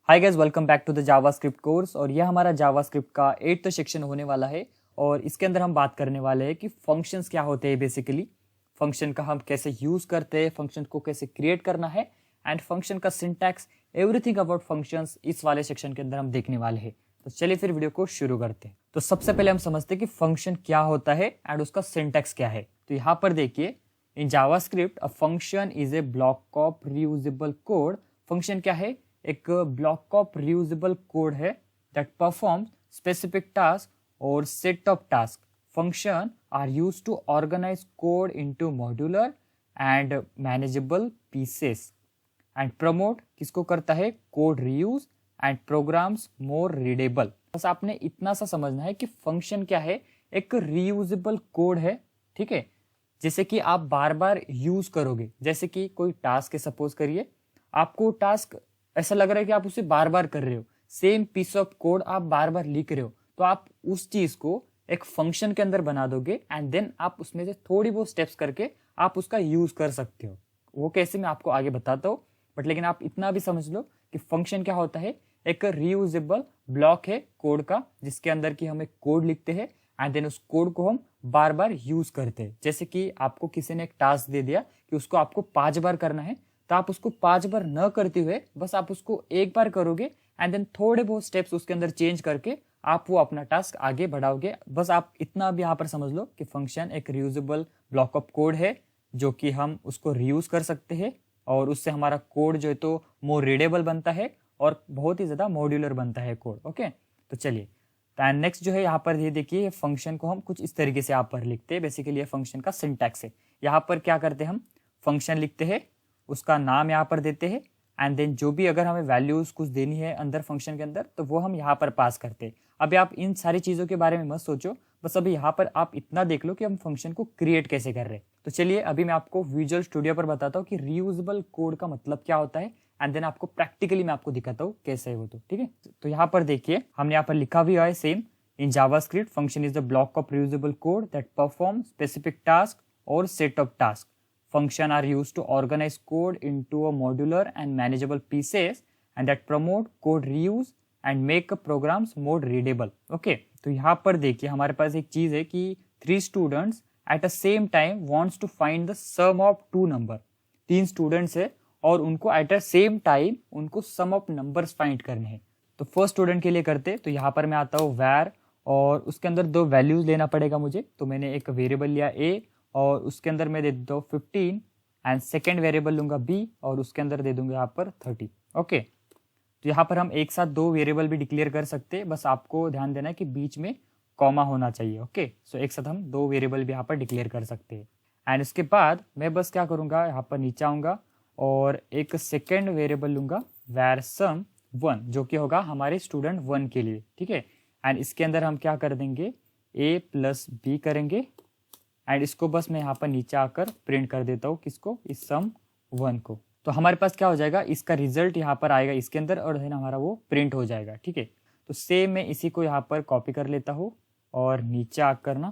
Hi guys, welcome back to the JavaScript course. और यह हमारा जावास्क्रिप्ट का 8th सेक्शन होने वाला है। और इसके अंदर हम बात करने वाले हैं कि फंक्शंस क्या होते हैं। बेसिकली फंक्शन का हम कैसे यूज करते हैं, फंक्शन को कैसे क्रिएट करना है, एंड फंक्शन का सिंटैक्स, एवरीथिंग अबाउट फंक्शंस इस वाले सेक्शन के अंदर हम देखने वाले हैं। तो चलिए फिर वीडियो को शुरू करते हैं। तो सबसे पहले हम समझते हैं कि फंक्शन क्या होता है एंड उसका सिंटैक्स क्या है। तो यहाँ पर देखिए, in JavaScript a function is a block of reusable code. Function क्या है? एक ब्लॉक ऑफ रियूजेबल कोड है दैट परफॉर्म्स स्पेसिफिक टास्क और set of task. Function are used to organize code into modular and manageable pieces and promote किसको करता है? Code reuse and programs more readable. बस आपने इतना सा समझना है कि फंक्शन क्या है। एक रीयूजेबल कोड है, ठीक है, जैसे कि आप बार बार यूज करोगे। जैसे कि कोई टास्क है, सपोज करिए आपको टास्क ऐसा लग रहा है कि आप उसे बार बार कर रहे हो, सेम पीस ऑफ कोड आप बार बार लिख रहे हो, तो आप उस चीज को एक फंक्शन के अंदर बना दोगे एंड देन आप उसमें से थोड़ी बहुत स्टेप्स करके आप उसका यूज कर सकते हो। वो कैसे मैं आपको आगे बताता हूँ, बट लेकिन आप इतना भी समझ लो कि फंक्शन क्या होता है। एक रीयूजेबल ब्लॉक है कोड का, जिसके अंदर की हम एक कोड लिखते हैं एंड देन उस कोड को हम बार बार यूज करते हैं। जैसे कि आपको किसी ने एक टास्क दे दिया कि उसको आपको 5 बार करना है, तो आप उसको 5 बार न करते हुए बस आप उसको एक बार करोगे एंड देन थोड़े बहुत स्टेप्स उसके अंदर चेंज करके आप वो अपना टास्क आगे बढ़ाओगे। बस आप इतना भी यहाँ पर समझ लो कि फंक्शन एक रियूजेबल ब्लॉक ऑफ कोड है, जो कि हम उसको रीयूज कर सकते हैं और उससे हमारा कोड जो है तो मोर रीडेबल बनता है और बहुत ही ज्यादा मॉड्यूलर बनता है कोड। ओके, तो चलिए नेक्स्ट जो है यहाँ पर ये देखिए, फंक्शन को हम कुछ इस तरीके से यहाँ पर लिखते हैं। बेसिकली ये फंक्शन का सिंटैक्स है। यहाँ पर क्या करते हैं, हम फंक्शन लिखते हैं, उसका नाम यहाँ पर देते हैं एंड देन जो भी अगर हमें वैल्यूज कुछ देनी है अंदर फंक्शन के अंदर, तो वो हम यहाँ पर पास करते हैं। अभी आप इन सारी चीज़ों के बारे में मत सोचो, बस अभी यहाँ पर आप इतना देख लो कि हम फंक्शन को क्रिएट कैसे कर रहे हैं। तो चलिए अभी मैं आपको विजुअल स्टूडियो पर बताता हूँ कि रीयूजेबल कोड का मतलब क्या होता है एंड देन आपको प्रैक्टिकली मैं आपको दिखाता हूँ कैसे है वो। तो ठीक है, तो यहाँ पर देखिए हमने यहाँ पर लिखा भी है same in JavaScript, function is the block of reusable code that perform specific task और set of task. Function are used to organize code into a modular and manageable pieces and that promote code reuse and make programs more readable. Okay, तो यहाँ पर देखिए हमारे पास एक चीज है कि 3 students at the same time wants to find the sum of 2 number. 3 students है और उनको at the same time उनको sum of numbers find करने हैं। तो फर्स्ट स्टूडेंट के लिए करते, तो यहाँ पर मैं आता हूँ where, और उसके अंदर 2 वैल्यूज लेना पड़ेगा मुझे। तो मैंने एक वेरिएबल लिया a और उसके अंदर मैं दे देता हूँ 15 एंड सेकेंड वेरिएबल लूंगा b और उसके अंदर दे दूंगा यहाँ पर 30। ओके, तो यहाँ पर हम एक साथ 2 वेरिएबल भी डिक्लेयर कर सकते हैं, बस आपको ध्यान देना है कि बीच में कॉमा होना चाहिए। ओके, सो एक साथ हम 2 वेरिएबल भी यहाँ पर डिक्लेयर कर सकते हैं। एंड उसके बाद मैं बस क्या करूँगा, यहाँ पर नीचे आऊँगा और एक सेकेंड वेरिएबल लूंगा where sum 1, जो कि होगा हमारे स्टूडेंट 1 के लिए। ठीक है, एंड इसके अंदर हम क्या कर देंगे, a प्लस बी करेंगे एंड इसको बस मैं यहाँ पर नीचे आकर प्रिंट कर देता हूँ, किसको, इस सम 1 को। तो हमारे पास क्या हो जाएगा, इसका रिजल्ट यहाँ पर आएगा इसके अंदर और है ना हमारा वो प्रिंट हो जाएगा। ठीक है, तो सेम मैं इसी को यहाँ पर कॉपी कर लेता हूँ और नीचे आकर ना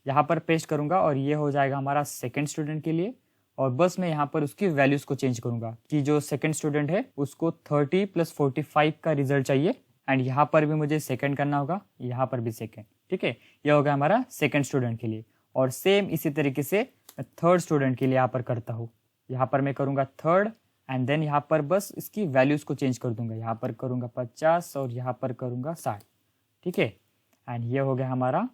यहाँ पर पेस्ट करूँगा और ये हो जाएगा हमारा सेकेंड स्टूडेंट के लिए। और बस मैं यहाँ पर उसकी वैल्यूज को चेंज करूँगा कि जो सेकेंड स्टूडेंट है उसको 30 + 45 का रिजल्ट चाहिए एंड यहाँ पर भी मुझे सेकेंड करना होगा, यहाँ पर भी सेकेंड। ठीक है, ये होगा हमारा सेकेंड स्टूडेंट के लिए। और सेम इसी तरीके से मैं थर्ड स्टूडेंट के लिए यहाँ पर करता हूँ। यहाँ पर मैं करूँगा थर्ड एंड देन यहाँ पर बस इसकी वैल्यूज को चेंज कर दूंगा, यहाँ पर करूँगा 50 और यहाँ पर करूँगा 60। ठीक है, एंड ये हो गया हमारा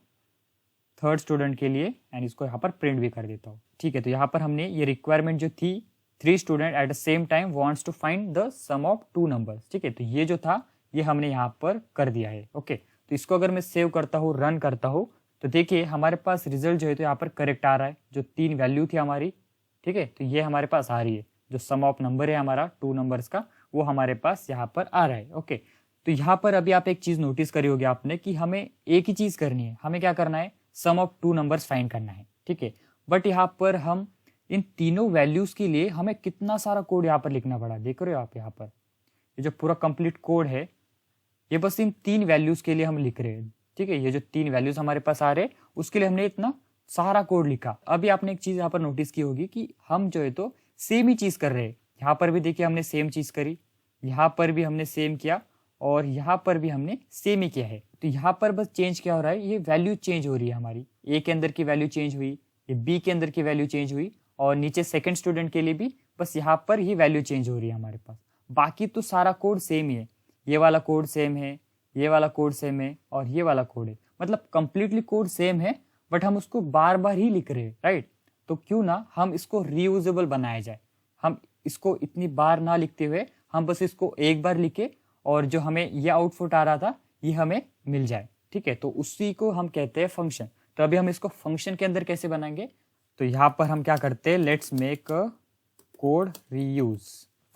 थर्ड स्टूडेंट के लिए एंड इसको यहाँ पर प्रिंट भी कर देता हूँ। ठीक है, तो यहाँ पर हमने ये रिक्वायरमेंट जो थी 3 student at the same time wants to find the sum of 2 numbers. ठीक है, तो ये जो था ये हमने यहाँ पर कर दिया है। ओके, तो इसको अगर मैं सेव करता हूँ, रन करता हूँ, तो देखिए हमारे पास रिजल्ट जो है तो यहाँ पर करेक्ट आ रहा है। जो 3 वैल्यू थी हमारी, ठीक है, तो ये हमारे पास आ रही है। जो सम ऑफ नंबर है हमारा 2 नंबर्स का, वो हमारे पास यहाँ पर आ रहा है। ओके, तो यहाँ पर अभी आप एक चीज नोटिस करी होगी आपने कि हमें एक ही चीज करनी है, हमें क्या करना है, सम ऑफ 2 नंबर्स फाइंड करना है। ठीक है, बट यहाँ पर हम इन तीनों वैल्यूज के लिए हमें कितना सारा कोड यहाँ पर लिखना पड़ा, देख रहे हो आप। यहाँ पर ये जो पूरा कंप्लीट कोड है ये बस इन 3 वैल्यूज के लिए हम लिख रहे हैं। ठीक है, ये जो 3 वैल्यूज हमारे पास आ रहे हैं उसके लिए हमने इतना सारा कोड लिखा। अभी आपने एक चीज यहाँ पर नोटिस की होगी कि हम जो है तो सेम ही चीज कर रहे हैं। यहाँ पर भी देखिए हमने सेम चीज करी, यहाँ पर भी हमने सेम किया और यहाँ पर भी हमने सेम ही किया है। तो यहाँ पर बस चेंज क्या हो रहा है, ये वैल्यू चेंज हो रही है हमारी। ए के अंदर की वैल्यू चेंज हुई, ये बी के अंदर की वैल्यू चेंज हुई और नीचे सेकंड स्टूडेंट के लिए भी बस यहाँ पर ही वैल्यू चेंज हो रही है हमारे पास। बाकी तो सारा कोड सेम ही है, ये वाला कोड सेम है, ये वाला कोड सेम है और ये वाला कोड है, मतलब कंप्लीटली कोड सेम है, बट हम उसको बार बार ही लिख रहे हैं, राइट। तो क्यों ना हम इसको रीयूजेबल बनाया जाए, हम इसको इतनी बार ना लिखते हुए हम बस इसको एक बार लिखे और जो हमें ये आउटपुट आ रहा था ये हमें मिल जाए, ठीक है। तो उसी को हम कहते हैं फंक्शन। तो अभी हम इसको फंक्शन के अंदर कैसे बनाएंगे, तो यहाँ पर हम क्या करते हैं, let's make code reuse.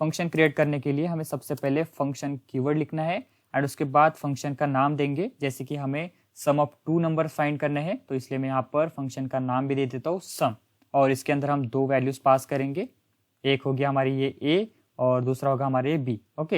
Function create करने के लिए हमें सबसे पहले फंक्शन कीवर्ड लिखना है एंड उसके बाद फंक्शन का नाम देंगे। जैसे कि हमें सम ऑफ 2 नंबर फाइंड करने हैं, तो इसलिए मैं यहाँ पर फंक्शन का नाम भी दे देता हूँ सम, और इसके अंदर हम 2 वैल्यूज पास करेंगे। एक हो गया हमारी ये ए और दूसरा होगा हमारे ये बी, ओके।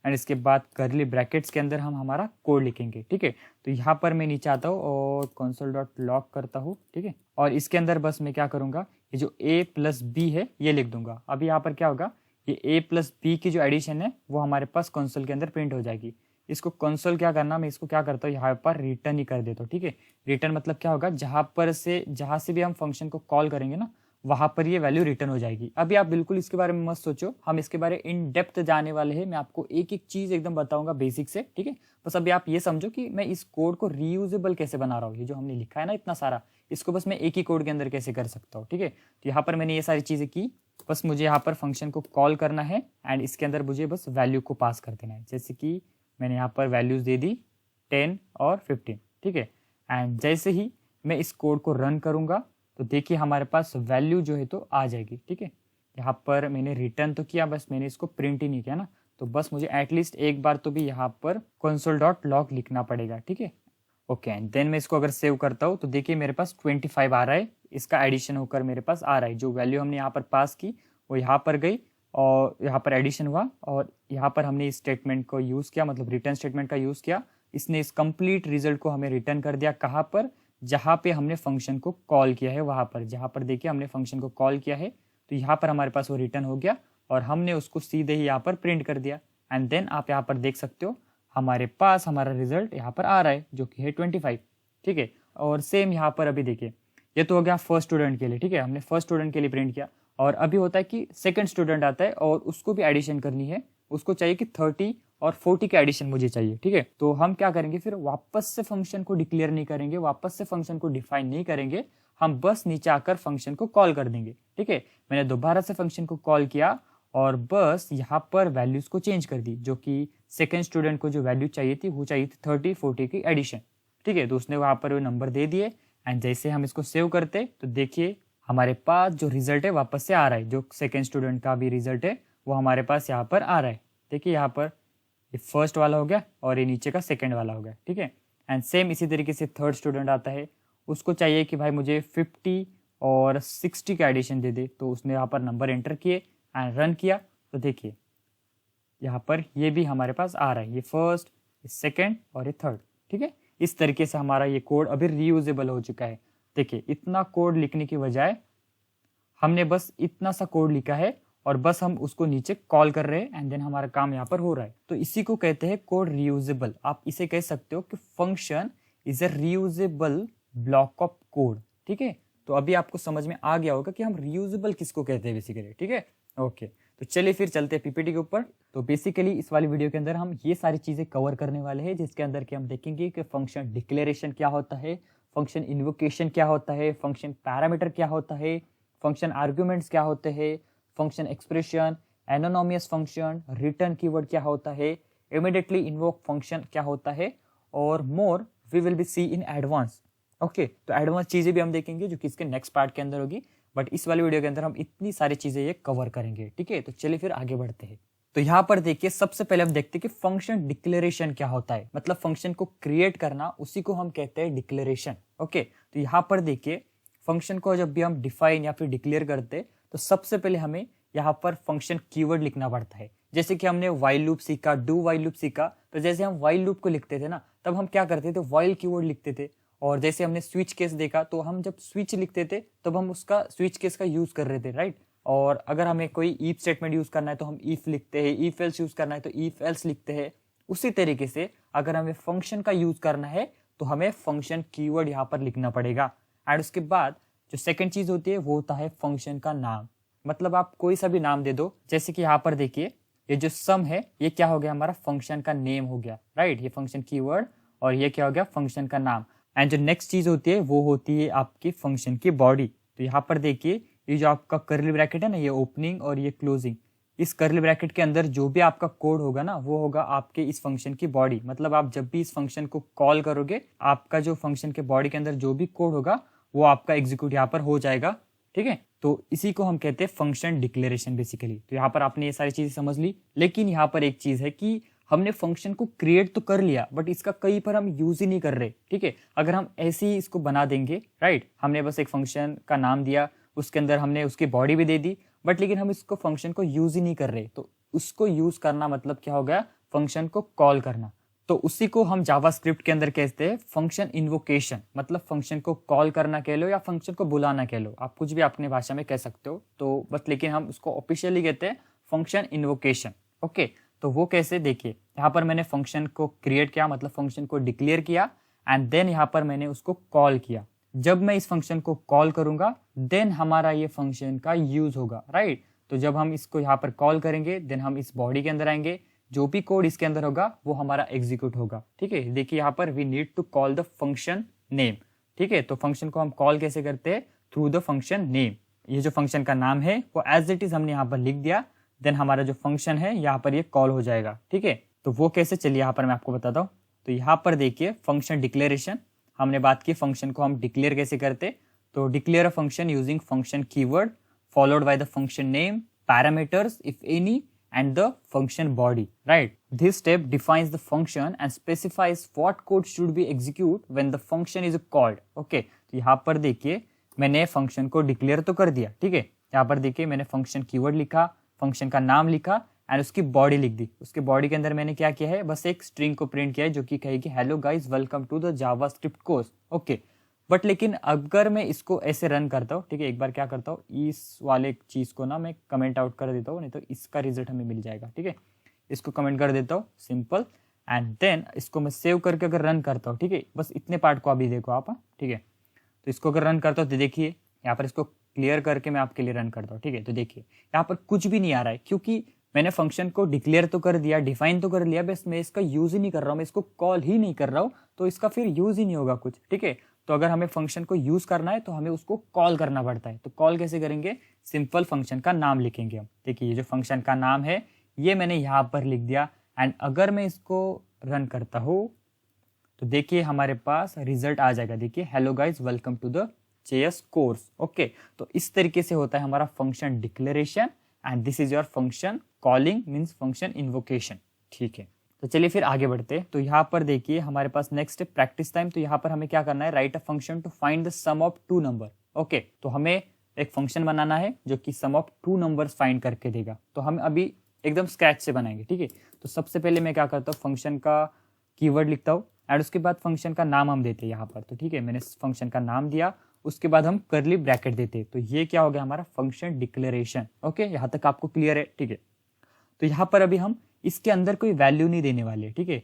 एंड इसके बाद करली ब्रैकेट्स के अंदर हम हमारा कोड लिखेंगे, ठीक है। तो यहाँ पर मैं नीचे आता हूँ और console.log करता हूँ, ठीक है। और इसके अंदर बस मैं क्या करूँगा, ये जो a प्लस बी है ये लिख दूंगा। अभी यहाँ पर क्या होगा, ये a प्लस बी की जो एडिशन है वो हमारे पास कंसोल के अंदर प्रिंट हो जाएगी। इसको कंसोल क्या करना, मैं इसको क्या करता हूँ यहाँ पर रिटर्न ही कर देता हूँ, ठीक है। रिटर्न मतलब क्या होगा, जहाँ से भी हम फंक्शन को कॉल करेंगे ना वहां पर ये वैल्यू रिटर्न हो जाएगी। अभी आप बिल्कुल इसके बारे में मत सोचो, हम इसके बारे इन डेप्थ जाने वाले हैं। मैं आपको एक एक चीज एकदम बताऊंगा बेसिक से, ठीक है। बस अभी आप ये समझो कि मैं इस कोड को रीयूजेबल कैसे बना रहा हूँ। ये जो हमने लिखा है ना इतना सारा, इसको बस मैं एक ही कोड के अंदर कैसे कर सकता हूँ, ठीक है। तो यहाँ पर मैंने ये सारी चीजें की, बस मुझे यहाँ पर फंक्शन को कॉल करना है एंड इसके अंदर मुझे बस वैल्यू को पास कर देना है। जैसे कि मैंने यहाँ पर वैल्यूज दे दी 10 और 15, ठीक है। एंड जैसे ही मैं इस कोड को रन करूंगा तो देखिए हमारे पास वैल्यू जो है तो आ जाएगी, ठीक है। यहाँ पर मैंने रिटर्न तो किया, बस मैंने इसको प्रिंट ही नहीं किया ना, तो बस मुझे एटलीस्ट एक बार तो भी यहाँ पर console.log लिखना पड़ेगा, ठीक है। ओके, एंड देन मैं इसको अगर सेव करता हूँ तो देखिए मेरे पास 25 आ रहा है, इसका एडिशन होकर मेरे पास आ रहा है। जो वैल्यू हमने यहाँ पर पास की वो यहाँ पर गई और यहाँ पर एडिशन हुआ और यहाँ पर हमने इस स्टेटमेंट को यूज़ किया, मतलब रिटर्न स्टेटमेंट का यूज़ किया। इसने इस कंप्लीट रिजल्ट को हमें रिटर्न कर दिया। कहाँ पर, जहाँ पे हमने फंक्शन को कॉल किया है वहाँ पर। जहाँ पर देखिए हमने फंक्शन को कॉल किया है तो यहाँ पर हमारे पास वो रिटर्न हो गया और हमने उसको सीधे ही यहाँ पर प्रिंट कर दिया। एंड देन आप यहाँ पर देख सकते हो हमारे पास हमारा रिजल्ट यहाँ पर आ रहा है जो कि है 25, ठीक है। और सेम यहाँ पर अभी देखिए ये तो हो गया फर्स्ट स्टूडेंट के लिए, ठीक है। हमने फर्स्ट स्टूडेंट के लिए प्रिंट किया और अभी होता है कि सेकंड स्टूडेंट आता है और उसको भी एडिशन करनी है। उसको चाहिए कि 30 और 40 का एडिशन मुझे चाहिए, ठीक है। तो हम क्या करेंगे, फिर वापस से फंक्शन को डिक्लेयर नहीं करेंगे, वापस से फंक्शन को डिफाइन नहीं करेंगे, हम बस नीचे आकर फंक्शन को कॉल कर देंगे, ठीक है। मैंने दोबारा से फंक्शन को कॉल किया और बस यहाँ पर वैल्यूज को चेंज कर दी। जो कि सेकेंड स्टूडेंट को जो वैल्यू चाहिए थी वो चाहिए थी 30-40 की एडिशन, ठीक है। तो उसने वहाँ पर वो नंबर दे दिए एंड जैसे हम इसको सेव करते तो देखिए हमारे पास जो रिजल्ट है वापस से आ रहा है। जो सेकेंड स्टूडेंट का भी रिजल्ट है वो हमारे पास यहाँ पर आ रहा है। देखिए यहाँ पर ये फर्स्ट वाला हो गया और ये नीचे का सेकंड वाला हो गया, ठीक है। एंड सेम इसी तरीके से थर्ड स्टूडेंट आता है, उसको चाहिए कि भाई मुझे 50 और 60 का एडिशन दे दे। तो उसने यहाँ पर नंबर एंटर किए एंड रन किया तो देखिए यहाँ पर ये भी हमारे पास आ रहा है, ये फर्स्ट, ये सेकेंड और ये थर्ड, ठीक है। इस तरीके से हमारा ये कोड अभी रीयूजेबल हो चुका है। देखिए इतना कोड लिखने की बजाय हमने बस इतना सा कोड लिखा है और बस हम उसको नीचे कॉल कर रहे हैं एंड देन हमारा काम यहाँ पर हो रहा है। तो इसी को कहते हैं कोड रीयूजेबल। आप इसे कह सकते हो कि function is a reusable block of code, ठीक है। तो अभी आपको समझ में आ गया होगा कि हम रीयूजेबल किसको कहते हैं बेसिकली, ठीक है। ओके, तो चलिए फिर चलते हैं पीपीटी के ऊपर। तो बेसिकली इस वाली वीडियो के अंदर हम ये सारी चीजें कवर करने वाले हैं, जिसके अंदर के हम देखेंगे कि फंक्शन डिक्लेरेशन क्या होता है, फंक्शन इन्वोकेशन क्या होता है, फंक्शन पैरामीटर क्या होता है, फंक्शन आर्ग्यूमेंट्स क्या होते हैं, function expression, anonymous function, return keyword क्या होता है, इमीडिएटली इन्वोक फंक्शन क्या होता है, और more we will be see in advance. Okay, तो एडवांस चीजें भी हम देखेंगे जो कि इसके नेक्स्ट पार्ट के अंदर होगी, बट इस वाली वीडियो के अंदर हम इतनी सारी चीजें ये कवर करेंगे, ठीक है। तो चलिए फिर आगे बढ़ते हैं। तो यहाँ पर देखिए सबसे पहले हम देखते हैं कि फंक्शन डिक्लेरेशन क्या होता है, मतलब फंक्शन को क्रिएट करना, उसी को हम कहते हैं डिक्लेरेशन। ओके, तो यहाँ पर देखिए फंक्शन को जब भी हम डिफाइन या फिर डिक्लेयर करते तो सबसे पहले हमें यहाँ पर फंक्शन कीवर्ड लिखना पड़ता है। जैसे कि हमने व्हाइल लूप सीखा, डू व्हाइल लूप सीखा, तो जैसे हम व्हाइल लूप को लिखते थे ना, तब हम क्या करते थे, व्हाइल कीवर्ड लिखते थे। और जैसे हमने स्विच केस देखा, तो हम जब स्विच लिखते थे तब हम उसका स्विच केस का यूज कर रहे थे, राइट। और अगर हमें कोई ईफ स्टेटमेंट यूज करना है तो हम ईफ लिखते हैं, ईफ एल्स यूज करना है तो ईफ एल्स लिखते हैं। उसी तरीके से अगर हमें फंक्शन का यूज करना है तो हमें फंक्शन कीवर्ड यहाँ पर लिखना पड़ेगा। एंड उसके बाद जो सेकंड चीज होती है वो होता है फंक्शन का नाम। मतलब आप कोई सा भी नाम दे दो, जैसे कि यहाँ पर देखिए ये जो सम है ये क्या हो गया, हमारा फंक्शन का नेम हो गया, राइट। ये फंक्शन कीवर्ड और ये क्या हो गया, फंक्शन का नाम। एंड जो नेक्स्ट चीज होती है वो होती है आपकी फंक्शन की बॉडी। तो यहाँ पर देखिए ये जो आपका कर्ली ब्रैकेट है ना, ये ओपनिंग और ये क्लोजिंग, इस कर्ली ब्रैकेट के अंदर जो भी आपका कोड होगा ना वो होगा आपके इस फंक्शन की बॉडी। मतलब आप जब भी इस फंक्शन को कॉल करोगे आपका जो फंक्शन के बॉडी के अंदर जो भी कोड होगा वो आपका एग्जीक्यूट यहाँ पर हो जाएगा, ठीक है। तो इसी को हम कहते हैं फंक्शन डिक्लेरेशन बेसिकली। तो यहाँ पर आपने ये सारी चीजें समझ ली, लेकिन यहाँ पर एक चीज है कि हमने फंक्शन को क्रिएट तो कर लिया बट इसका कहीं पर हम यूज ही नहीं कर रहे, ठीक है। अगर हम ऐसे ही इसको बना देंगे, राइट, हमने बस एक फंक्शन का नाम दिया, उसके अंदर हमने उसकी बॉडी भी दे दी, बट लेकिन हम इसको फंक्शन को यूज ही नहीं कर रहे, तो उसको यूज करना मतलब क्या हो गया, फंक्शन को कॉल करना। तो उसी को हम जावास्क्रिप्ट के अंदर कहते हैं फंक्शन इन्वोकेशन। मतलब फंक्शन को कॉल करना कह लो या फंक्शन को बुलाना कह लो, आप कुछ भी अपने भाषा में कह सकते हो। तो बस लेकिन हम उसको ऑफिशियली कहते हैं फंक्शन इन्वोकेशन। ओके, तो वो कैसे, देखिए यहाँ पर मैंने फंक्शन को क्रिएट किया, मतलब फंक्शन को डिक्लेयर किया, एंड देन यहाँ पर मैंने उसको कॉल किया। जब मैं इस फंक्शन को कॉल करूंगा देन हमारा ये फंक्शन का यूज होगा, राइट। तो जब हम इसको यहाँ पर कॉल करेंगे देन हम इस बॉडी के अंदर आएंगे, जो भी कोड इसके अंदर होगा वो हमारा एग्जीक्यूट होगा, ठीक है। देखिए यहाँ पर we need to call the function name, ठीक है। तो फंक्शन को हम कॉल कैसे करते हैं, थ्रू द फंक्शन नेम। ये जो फंक्शन का नाम है वो एज इट इज हमने यहाँ पर लिख दिया, देन हमारा जो फंक्शन है यहाँ पर ये कॉल हो जाएगा, ठीक है। तो वो कैसे, चलिए यहाँ पर मैं आपको बताता हूँ। तो यहाँ पर देखिए फंक्शन डिक्लेरेशन, हमने बात की फंक्शन को हम डिक्लेयर कैसे करते। तो declare a function using function keyword followed by the function name, parameters if any, and the function body, right? This step defines the function and specifies what code should be execute when the function is called. Okay, तो यहाँ पर देखिए मैंने function को declare तो कर दिया, ठीक है। यहाँ पर देखिए मैंने फंक्शन कीवर्ड लिखा, फंक्शन का नाम लिखा एंड उसकी बॉडी लिख दी। उसके बॉडी के अंदर मैंने क्या किया है, बस एक स्ट्रिंग को प्रिंट किया है जो कि कहेगी hello guys welcome to the JavaScript course. Okay, but लेकिन अगर मैं इसको ऐसे रन करता हूँ, ठीक है, एक बार क्या करता हूँ, इस वाले चीज को ना मैं कमेंट आउट कर देता हूँ, नहीं तो इसका रिजल्ट हमें मिल जाएगा, ठीक है। इसको कमेंट कर देता हूँ सिंपल, एंड देन इसको मैं सेव करके अगर रन करता हूँ, ठीक है, बस इतने पार्ट को अभी देखो आप, ठीक है। तो इसको अगर रन करता हूँ तो देखिए यहाँ पर इसको क्लियर करके मैं आपके लिए रन करता हूँ, ठीक है। तो देखिए यहाँ पर कुछ भी नहीं आ रहा है क्योंकि मैंने फंक्शन को डिक्लेयर तो कर दिया, डिफाइन तो कर लिया, बस मैं इसका यूज ही नहीं कर रहा हूँ, मैं इसको कॉल ही नहीं कर रहा हूँ, तो इसका फिर यूज ही नहीं होगा कुछ, ठीक है। तो अगर हमें फंक्शन को यूज करना है तो हमें उसको कॉल करना पड़ता है। तो कॉल कैसे करेंगे, सिंपल फंक्शन का नाम लिखेंगे हम। देखिए ये जो फंक्शन का नाम है ये मैंने यहाँ पर लिख दिया, एंड अगर मैं इसको रन करता हूँ तो देखिए हमारे पास रिजल्ट आ जाएगा। देखिए hello guys welcome to the JS course. Okay, तो इस तरीके से होता है हमारा function declaration, and this is your function calling means function invocation, ठीक है। तो चलिए फिर आगे बढ़ते हैं। तो यहाँ पर देखिए हमारे पास नेक्स्ट प्रैक्टिस टाइम। तो यहाँ पर हमें क्या करना है, write a function to find the sum of two number. Okay, तो हमें एक फंक्शन बनाना है जो कि sum of two numbers find करके देगा। तो हम अभी एकदम स्क्रैच से बनाएंगे, ठीक है। तो सबसे पहले मैं क्या करता हूँ, फंक्शन का कीवर्ड लिखता हूँ एंड उसके बाद फंक्शन का नाम हम देते हैं यहाँ पर। तो ठीक है, मैंने फंक्शन का नाम दिया, उसके बाद हम कर्ली ब्रैकेट देते। तो ये क्या हो गया हमारा फंक्शन डिक्लेरेशन। ओके, यहाँ तक आपको क्लियर है, ठीक है। तो यहाँ पर अभी हम इसके अंदर कोई वैल्यू नहीं देने वाले, ठीक है।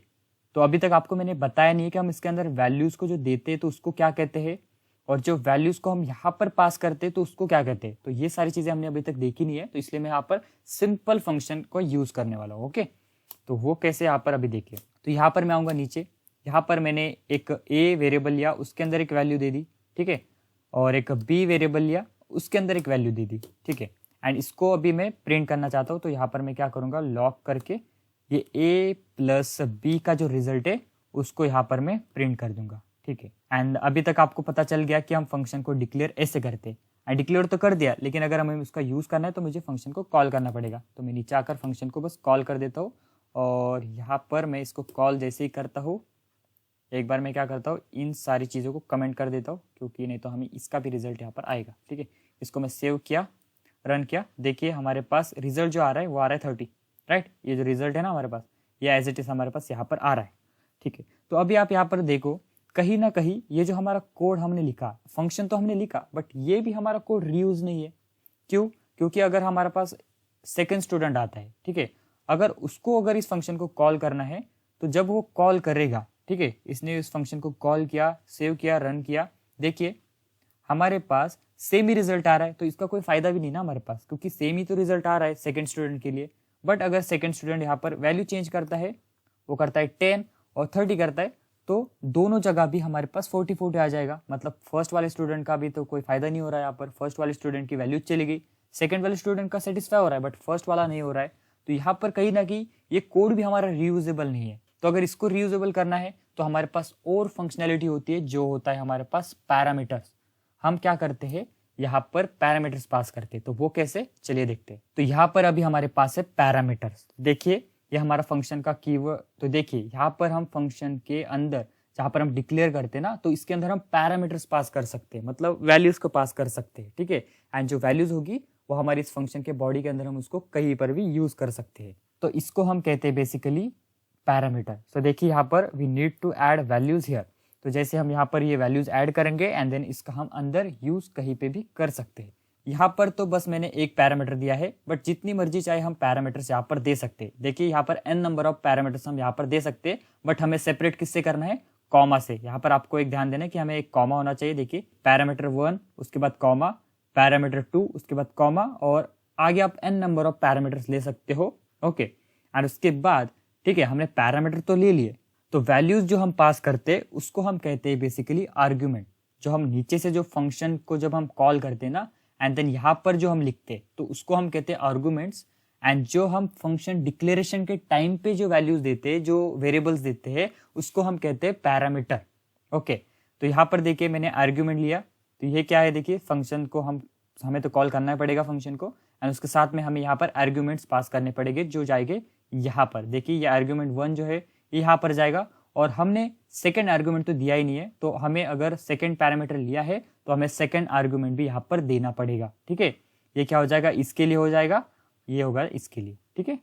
तो अभी तक आपको मैंने बताया नहीं है कि हम इसके अंदर वैल्यूज को जो देते हैं तो उसको क्या कहते हैं, और जो वैल्यूज को हम यहाँ पर पास करते हैं तो उसको क्या कहते हैं। तो ये सारी चीजें हमने अभी तक देखी नहीं है, तो इसलिए मैं यहाँ पर सिंपल फंक्शन को यूज करने वाला हूँ। ओके, तो वो कैसे यहाँ पर अभी देखिए। तो यहाँ पर मैं आऊंगा नीचे, यहाँ पर मैंने एक ए वेरिएबल लिया, उसके अंदर एक वैल्यू दे दी, ठीक है, और एक बी वेरिएबल लिया, उसके अंदर एक वैल्यू दे दी, ठीक है। एंड इसको अभी मैं प्रिंट करना चाहता हूँ, तो यहाँ पर मैं क्या करूँगा, लॉक करके ये ए प्लस बी का जो रिजल्ट है उसको यहाँ पर मैं प्रिंट कर दूंगा, ठीक है। एंड अभी तक आपको पता चल गया कि हम फंक्शन को डिक्लेयर ऐसे करते हैं। डिक्लेयर तो कर दिया, लेकिन अगर हमें उसका यूज करना है तो मुझे फंक्शन को कॉल करना पड़ेगा। तो मैं नीचे आकर फंक्शन को बस कॉल कर देता हूँ, और यहाँ पर मैं इसको कॉल जैसे ही करता हूँ, एक बार मैं क्या करता हूँ, इन सारी चीज़ों को कमेंट कर देता हूँ, क्योंकि नहीं तो हमें इसका भी रिजल्ट यहाँ पर आएगा, ठीक है। इसको मैं सेव किया, रन किया, देखिए हमारे पास रिजल्ट जो आ रहा है वो आ रहा है 30, राइट। ये जो रिजल्ट है ना हमारे पास, ये एज इट इज हमारे पास यहाँ पर आ रहा है, ठीक है। तो अभी आप यहाँ पर देखो, कहीं ना कहीं ये जो हमारा कोड हमने लिखा, फंक्शन तो हमने लिखा, बट ये भी हमारा कोड रीयूज नहीं है। क्यों? क्योंकि अगर हमारे पास सेकंड स्टूडेंट आता है, ठीक है, अगर इस फंक्शन को कॉल करना है तो जब वो कॉल करेगा, ठीक है, इसने इस फंक्शन को कॉल किया, सेव किया, रन किया, देखिए हमारे पास सेम ही रिजल्ट आ रहा है, तो इसका कोई फायदा भी नहीं ना हमारे पास, क्योंकि सेम ही तो रिजल्ट आ रहा है सेकंड स्टूडेंट के लिए। बट अगर सेकंड स्टूडेंट यहाँ पर वैल्यू चेंज करता है, वो करता है 10 और 30 करता है, तो दोनों जगह भी हमारे पास 40-40 आ जाएगा। मतलब फर्स्ट वाले स्टूडेंट का भी तो कोई फायदा नहीं हो रहा है, यहाँ पर फर्स्ट वाले स्टूडेंट की वैल्यू चली गई, सेकंड वाले स्टूडेंट का सेटिस्फाई हो रहा है बट फर्स्ट वाला नहीं हो रहा है। तो यहाँ पर कहीं ना कहीं ये कोड भी हमारा रीयूजेबल नहीं है। तो अगर इसको रीयूजेबल करना है तो हमारे पास और फंक्शनैलिटी होती है, जो होता है हमारे पास पैरामीटर्स। हम क्या करते हैं, यहाँ पर पैरामीटर्स पास करते हैं। तो वो कैसे, चलिए देखते हैं। तो यहाँ पर अभी हमारे पास है पैरामीटर्स। देखिए ये हमारा फंक्शन का कीवर्ड। तो देखिए यहाँ पर हम फंक्शन के अंदर जहाँ पर हम डिक्लेयर करते हैं ना, तो इसके अंदर हम पैरामीटर्स पास कर सकते हैं, मतलब वैल्यूज को पास कर सकते हैं, ठीक है। एंड जो वैल्यूज होगी वो हमारे इस फंक्शन के बॉडी के अंदर हम उसको कहीं पर भी यूज कर सकते हैं। तो इसको हम कहते हैं बेसिकली पैरामीटर। तो देखिए यहाँ पर we need to add values here. तो जैसे हम यहाँ पर ये वैल्यूज ऐड करेंगे एंड देन इसका हम अंदर यूज कहीं पे भी कर सकते हैं। यहाँ पर तो बस मैंने एक पैरामीटर दिया है, बट जितनी मर्जी चाहे हम पैरामीटर्स यहाँ पर दे सकते हैं। देखिए यहाँ पर n नंबर ऑफ पैरामीटर्स हम यहाँ पर दे सकते हैं, बट हमें सेपरेट किससे करना है, कॉमा से। यहाँ पर आपको एक ध्यान देना है कि हमें एक कॉमा होना चाहिए। देखिए पैरामीटर 1 उसके बाद कॉमा, पैरामीटर 2 उसके बाद कॉमा, और आगे आप n नंबर ऑफ पैरामीटर्स ले सकते हो, ओके। एंड उसके बाद ठीक है, हमने पैरामीटर तो ले लिए, तो वैल्यूज जो हम पास करते हैं उसको हम कहते हैं बेसिकली आर्ग्यूमेंट। जो हम नीचे से जो फंक्शन को जब हम कॉल करते हैं ना, एंड देन यहाँ पर जो हम लिखते हैं तो उसको हम कहते हैं आर्गुमेंट्स। एंड जो हम फंक्शन डिक्लेरेशन के टाइम पे जो वैल्यूज देते हैं, जो वेरिएबल्स देते हैं, उसको हम कहते हैं पैरामीटर, ओके। तो यहाँ पर देखिए मैंने आर्ग्यूमेंट लिया, तो ये क्या है, देखिए फंक्शन को हमें तो कॉल करना पड़ेगा फंक्शन को, एंड उसके साथ में हमें यहाँ पर आर्ग्यूमेंट्स पास करने पड़ेंगे, जो जाएंगे यहाँ पर। देखिए ये आर्ग्यूमेंट 1 जो है ये यहाँ पर जाएगा, और हमने सेकंड आर्गुमेंट तो दिया ही नहीं है, तो हमें अगर सेकंड पैरामीटर लिया है तो हमें सेकंड आर्गुमेंट भी यहाँ पर देना पड़ेगा, ठीक है। ये क्या हो जाएगा, इसके लिए हो जाएगा, ये होगा इसके लिए, ठीक है,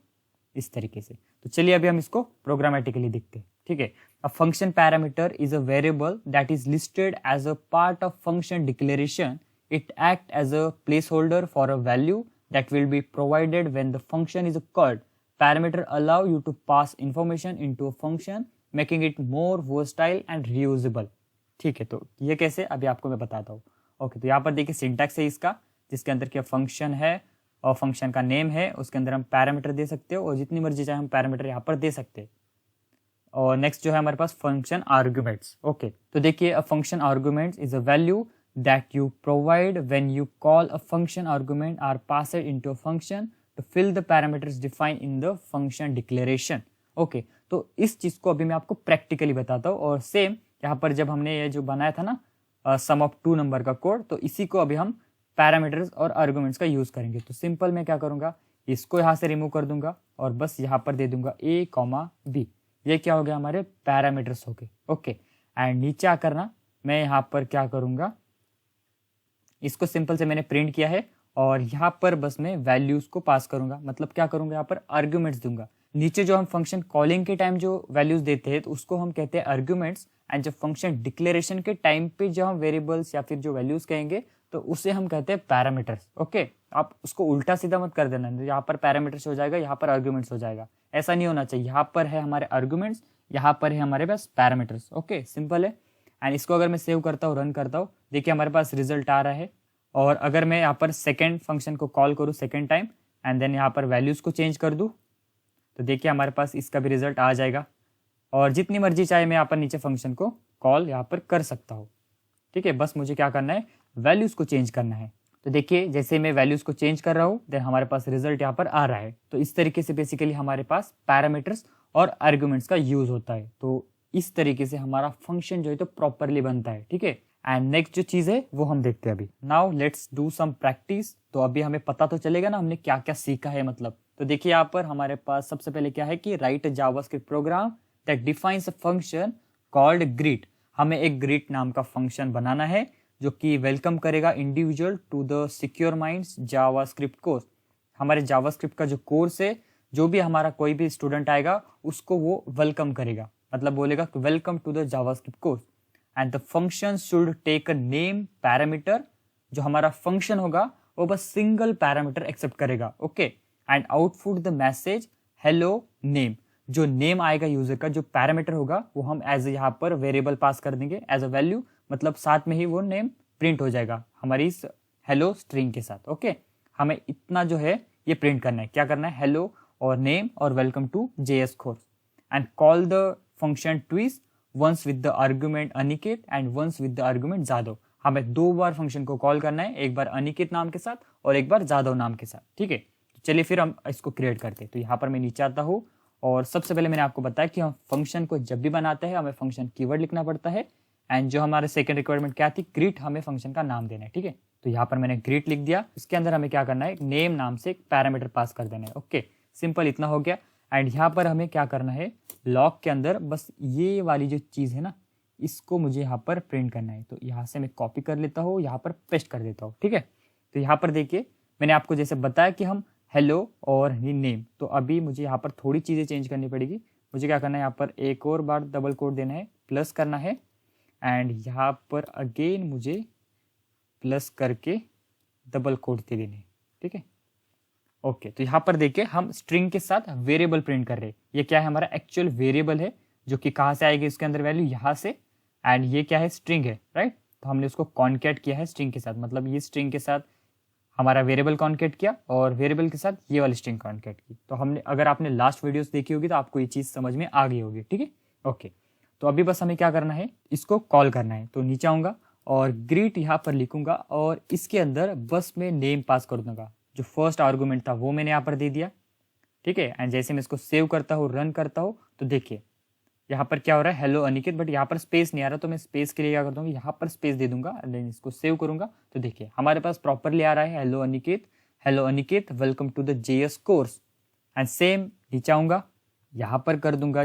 इस तरीके से। तो चलिए अभी हम इसको प्रोग्रामेटिकली देखते हैं, ठीक है। A function parameter is a variable that is listed as a part of function declaration. It act as a placeholder for a value that will be provided when the function is called. Parameter allow you to pass information into a function, making it more versatile and reusable. ठीक है, तो ये कैसे अभी आपको मैं बताता हूँ, ओके। तो यहाँ पर देखिए सिंटैक्स है इसका, जिसके अंदर क्या फंक्शन है और फंक्शन का नेम है, उसके अंदर हम पैरामीटर दे सकते हो और जितनी मर्जी चाहे हम पैरामीटर यहाँ पर दे सकते हैं। और नेक्स्ट जो है हमारे पास फंक्शन आर्ग्यूमेंट्स, ओके। तो देखिए a function arguments is a value that you provide when you call a function argument are passed into a function to fill the parameters defined in the function declaration. Okay, तो इस चीज को अभी मैं आपको practically बताता हूँ। और सेम यहाँ पर जब हमने ये जो बनाया था ना सम ऑफ 2 नंबर का कोड, तो इसी को अभी हम पैरामीटर्स और आर्गुमेंट्स का यूज करेंगे। तो सिंपल मैं क्या करूंगा, इसको यहाँ से रिमूव कर दूंगा और बस यहाँ पर दे दूंगा a, b। ये क्या हो गया, हमारे पैरामीटर्स हो गए, ओके। एंड नीचे आकर ना मैं यहाँ पर क्या करूंगा, इसको सिंपल से मैंने प्रिंट किया है और यहाँ पर बस मैं वैल्यूज को पास करूंगा। मतलब क्या करूंगा, यहाँ पर आर्ग्यूमेंट्स दूंगा। नीचे जो हम फंक्शन कॉलिंग के टाइम जो वैल्यूज देते हैं तो उसको हम कहते हैं आर्ग्यूमेंट्स, एंड जब फंक्शन डिक्लेरेशन के टाइम पे जो हम वेरिएबल्स या फिर जो वैल्यूज कहेंगे तो उसे हम कहते हैं पैरामीटर्स, ओके। आप उसको उल्टा सीधा मत कर देना, यहाँ पर पैरामीटर्स हो जाएगा, यहाँ पर आर्ग्यूमेंट्स हो जाएगा, ऐसा नहीं होना चाहिए। यहाँ पर है हमारे आर्ग्यूमेंट्स, यहाँ पर है हमारे पास पैरामीटर्स, ओके, सिंपल है। एंड इसको अगर मैं सेव करता हूँ, रन करता हूँ, देखिए हमारे पास रिजल्ट आ रहा है। और अगर मैं यहाँ पर सेकेंड फंक्शन को कॉल करूँ सेकेंड टाइम एंड देन यहाँ पर वैल्यूज को चेंज कर दूँ, तो देखिए हमारे पास इसका भी रिजल्ट आ जाएगा। और जितनी मर्जी चाहे मैं यहाँ पर नीचे फंक्शन को कॉल यहाँ पर कर सकता हूँ, ठीक है। बस मुझे क्या करना है, वैल्यूज को चेंज करना है। तो देखिए जैसे मैं वैल्यूज को चेंज कर रहा हूँ देन हमारे पास रिजल्ट यहाँ पर आ रहा है। तो इस तरीके से बेसिकली हमारे पास पैरामीटर्स और आर्ग्यूमेंट्स का यूज होता है। तो इस तरीके से हमारा फंक्शन जो है तो प्रॉपरली बनता है, ठीक है। एंड नेक्स्ट जो चीज है वो हम देखते हैं अभी। Now let's do some practice. तो अभी हमें पता तो चलेगा ना हमने क्या क्या सीखा है, मतलब। तो देखिए यहाँ पर हमारे पास सबसे पहले क्या है कि write JavaScript program that defines a function called greet. हमें एक ग्रीट नाम का फंक्शन बनाना है जो कि वेलकम करेगा individual to the secure minds JavaScript course. हमारे जावास्क्रिप्ट का जो कोर्स है, जो भी हमारा कोई भी स्टूडेंट आएगा उसको वो वेलकम करेगा, मतलब बोलेगा welcome to the JavaScript course. And the function should take a name parameter. जो हमारा फंक्शन होगा वो बस सिंगल पैरामीटर एक्सेप्ट करेगा, okay. And output the message hello name. जो नेम आएगा यूजर का, जो पैरामीटर होगा, वो हम एज यहाँ पर वेरिएबल पास कर देंगे एज अ वैल्यू, मतलब साथ में ही वो नेम प्रिंट हो जाएगा हमारी इस हेलो स्ट्रिंग के साथ, ओके। हमें इतना जो है ये प्रिंट करना है, क्या करना है, हेलो और नेम और welcome to JS course. And call the function twice once with the argument Aniket and once with the argument Jadhav. हमें 2 बार फंक्शन को कॉल करना है, एक बार अनिकेत नाम के साथ और एक बार जादव नाम के साथ, ठीक है। तो चलिए फिर हम इसको क्रिएट करते हैं। तो यहाँ पर मैं नीचे आता हूँ और सबसे पहले मैंने आपको बताया कि हम फंक्शन को जब भी बनाते हैं हमें फंक्शन कीवर्ड लिखना पड़ता है। एंड जो हमारे सेकंड रिक्वायरमेंट क्या थी, ग्रीट, हमें फंक्शन का नाम देना है, ठीक है। तो यहाँ पर मैंने ग्रीट लिख दिया। इसके अंदर हमें क्या करना है, नेम नाम से एक पैरामीटर पास कर देना है, ओके। सिंपल इतना हो गया। एंड यहाँ पर हमें क्या करना है, लॉग के अंदर बस ये वाली जो चीज़ है ना, इसको मुझे यहाँ पर प्रिंट करना है। तो यहाँ से मैं कॉपी कर लेता हूँ, यहाँ पर पेस्ट कर देता हूँ, ठीक है। तो यहाँ पर देखिए मैंने आपको जैसे बताया कि हम हेलो और नेम, तो अभी मुझे यहाँ पर थोड़ी चीज़ें चेंज करनी पड़ेगी। मुझे क्या करना है, यहाँ पर एक और बार डबल कोट देना है, प्लस करना है। एंड यहाँ पर अगेन मुझे प्लस करके डबल कोट दे देने, ठीक है, ओके। तो यहाँ पर देखिए हम स्ट्रिंग के साथ वेरिएबल प्रिंट कर रहे हैं। ये क्या है, हमारा एक्चुअल वेरिएबल है, जो कि कहाँ से आएगी, इसके अंदर वैल्यू यहाँ से। एंड ये क्या है, स्ट्रिंग है, राइट। तो हमने उसको कॉन्केट किया है स्ट्रिंग के साथ, मतलब ये स्ट्रिंग के साथ हमारा वेरिएबल कॉन्केट किया और वेरिएबल के साथ ये वाली स्ट्रिंग कॉन्केट की। तो हमने, अगर आपने लास्ट वीडियोस देखी होगी तो आपको ये चीज़ समझ में आ गई होगी, ठीक है, ओके। तो अभी बस हमें क्या करना है, इसको कॉल करना है। तो नीचे आऊँगा और ग्रीट यहाँ पर लिखूंगा और इसके अंदर बस मैं नेम पास कर दूंगा। जो फर्स्ट आर्गूमेंट था वो मैंने यहाँ पर दे दिया, ठीक है। एंड जैसे मैं इसको सेव करता हूँ, रन करता हूँ, तो देखिए यहाँ पर क्या हो रहा है, हेलो अनिकेत, बट यहाँ पर स्पेस नहीं आ रहा। तो मैं स्पेस के लिए क्या करता हूँ, यहाँ पर स्पेस दे दूंगा, देन इसको सेव करूंगा। तो देखिए हमारे पास प्रॉपरली आ रहा है hello Aniket welcome to the JS course. And same नीचे आऊंगा, यहाँ पर कर दूंगा,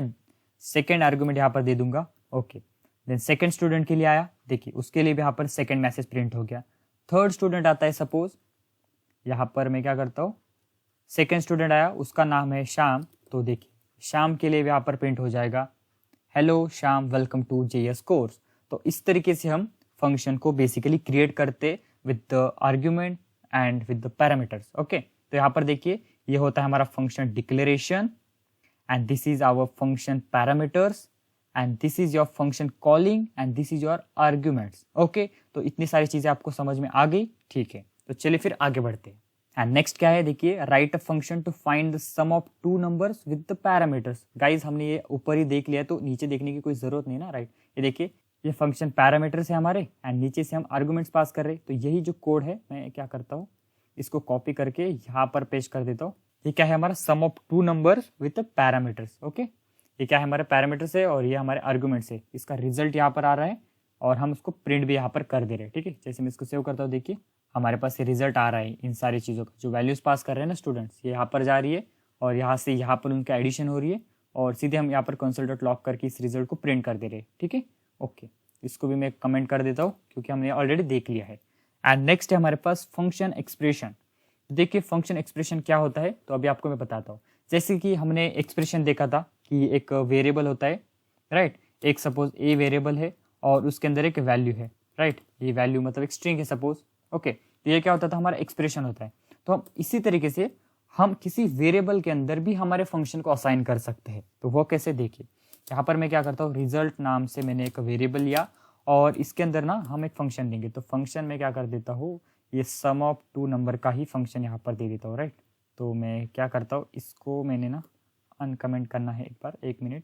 सेकेंड आर्गूमेंट यहाँ पर दे दूंगा, ओके। देन सेकेंड स्टूडेंट के लिए आया, देखिए उसके लिए भी यहाँ पर सेकेंड मैसेज प्रिंट हो गया। थर्ड स्टूडेंट आता है, सपोज यहाँ पर मैं क्या करता हूँ, सेकेंड स्टूडेंट आया, उसका नाम है श्याम। तो देखिए श्याम के लिए भी यहाँ पर प्रिंट हो जाएगा, hello Shyam welcome to JS course. तो इस तरीके से हम फंक्शन को बेसिकली क्रिएट करते with the argument and with the parameters, okay. तो यहाँ पर देखिए ये होता है हमारा function declaration, and this is our function parameters, and this is your function calling, and this is your arguments, okay. तो इतनी सारी चीजें आपको समझ में आ गई, ठीक है। तो चलिए फिर आगे बढ़ते हैं। एंड नेक्स्ट क्या है, देखिए write a function to find the sum of 2 numbers with the parameters. Guys हमने ये ऊपर ही देख लिया, तो नीचे देखने की कोई जरूरत नहीं ना, राइट। ये देखिए ये फंक्शन पैरामीटर्स है हमारे, एंड नीचे से हम आर्गुमेंट्स पास कर रहे हैं। तो यही जो कोड है, मैं क्या करता हूँ, इसको कॉपी करके यहाँ पर पेस्ट कर देता हूँ। ये क्या है, हमारा sum of 2 numbers with the parameters, okay. ये क्या है, हमारे पैरामीटर्स है और ये हमारे आर्गुमेंट्स है। इसका रिजल्ट यहाँ पर आ रहा है और हम उसको प्रिंट भी यहाँ पर कर दे रहे हैं, ठीक है। जैसे मैं इसको सेव करता हूँ, देखिए हमारे पास ये रिजल्ट आ रहा है इन सारी चीज़ों का। जो वैल्यूज पास कर रहे हैं ना स्टूडेंट्स, ये यहाँ पर जा रही है और यहाँ से यहाँ पर उनका एडिशन हो रही है और सीधे हम यहाँ पर console.log करके इस रिजल्ट को प्रिंट कर दे रहे हैं, ठीक है, ओके। इसको भी मैं कमेंट कर देता हूँ क्योंकि हमने ऑलरेडी देख लिया है। एंड नेक्स्ट है हमारे पास फंक्शन एक्सप्रेशन। देखिए फंक्शन एक्सप्रेशन क्या होता है, तो अभी आपको मैं बताता हूँ। जैसे कि हमने एक्सप्रेशन देखा था कि एक वेरिएबल होता है, राइट। एक सपोज ए वेरिएबल है और उसके अंदर एक वैल्यू है, राइट। ये वैल्यू मतलब एक स्ट्रिंग है सपोज, ओके। तो ये क्या होता था, हमारा एक्सप्रेशन होता है। तो हम इसी तरीके से हम किसी वेरिएबल के अंदर भी हमारे फंक्शन को असाइन कर सकते हैं। तो वो कैसे, देखिए यहाँ पर मैं क्या करता हूँ, रिजल्ट नाम से मैंने एक वेरिएबल लिया और इसके अंदर ना हम एक फंक्शन देंगे। तो फंक्शन में क्या कर देता हूँ, ये सम ऑफ 2 नंबर का ही फंक्शन यहाँ पर दे देता हूँ, राइट। तो मैं क्या करता हूँ, इसको मैंने ना अनकमेंट करना है, एक बार 1 मिनट,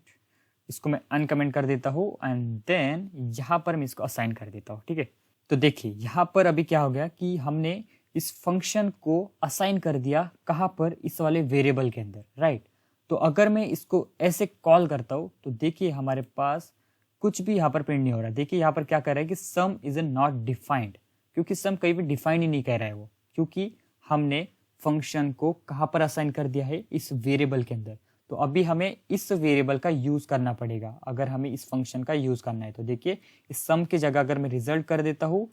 इसको मैं अनकमेंट कर देता हूँ एंड देन यहाँ पर मैं इसको असाइन कर देता हूँ, ठीक है। तो देखिए यहाँ पर अभी क्या हो गया कि हमने इस फंक्शन को असाइन कर दिया, कहाँ पर, इस वाले वेरिएबल के अंदर, राइट। तो अगर मैं इसको ऐसे कॉल करता हूँ तो देखिए हमारे पास कुछ भी यहाँ पर प्रिंट नहीं हो रहा। देखिए यहाँ पर क्या कर रहा है कि सम इज नॉट डिफाइंड, क्योंकि सम कहीं भी डिफाइन ही नहीं कह रहा है वो, क्योंकि हमने फंक्शन को कहाँ पर असाइन कर दिया है, इस वेरिएबल के अंदर। तो अभी हमें इस वेरिएबल का यूज करना पड़ेगा अगर हमें इस फंक्शन का यूज करना है। तो देखिए इस सम की जगह अगर मैं रिजल्ट कर देता हूँ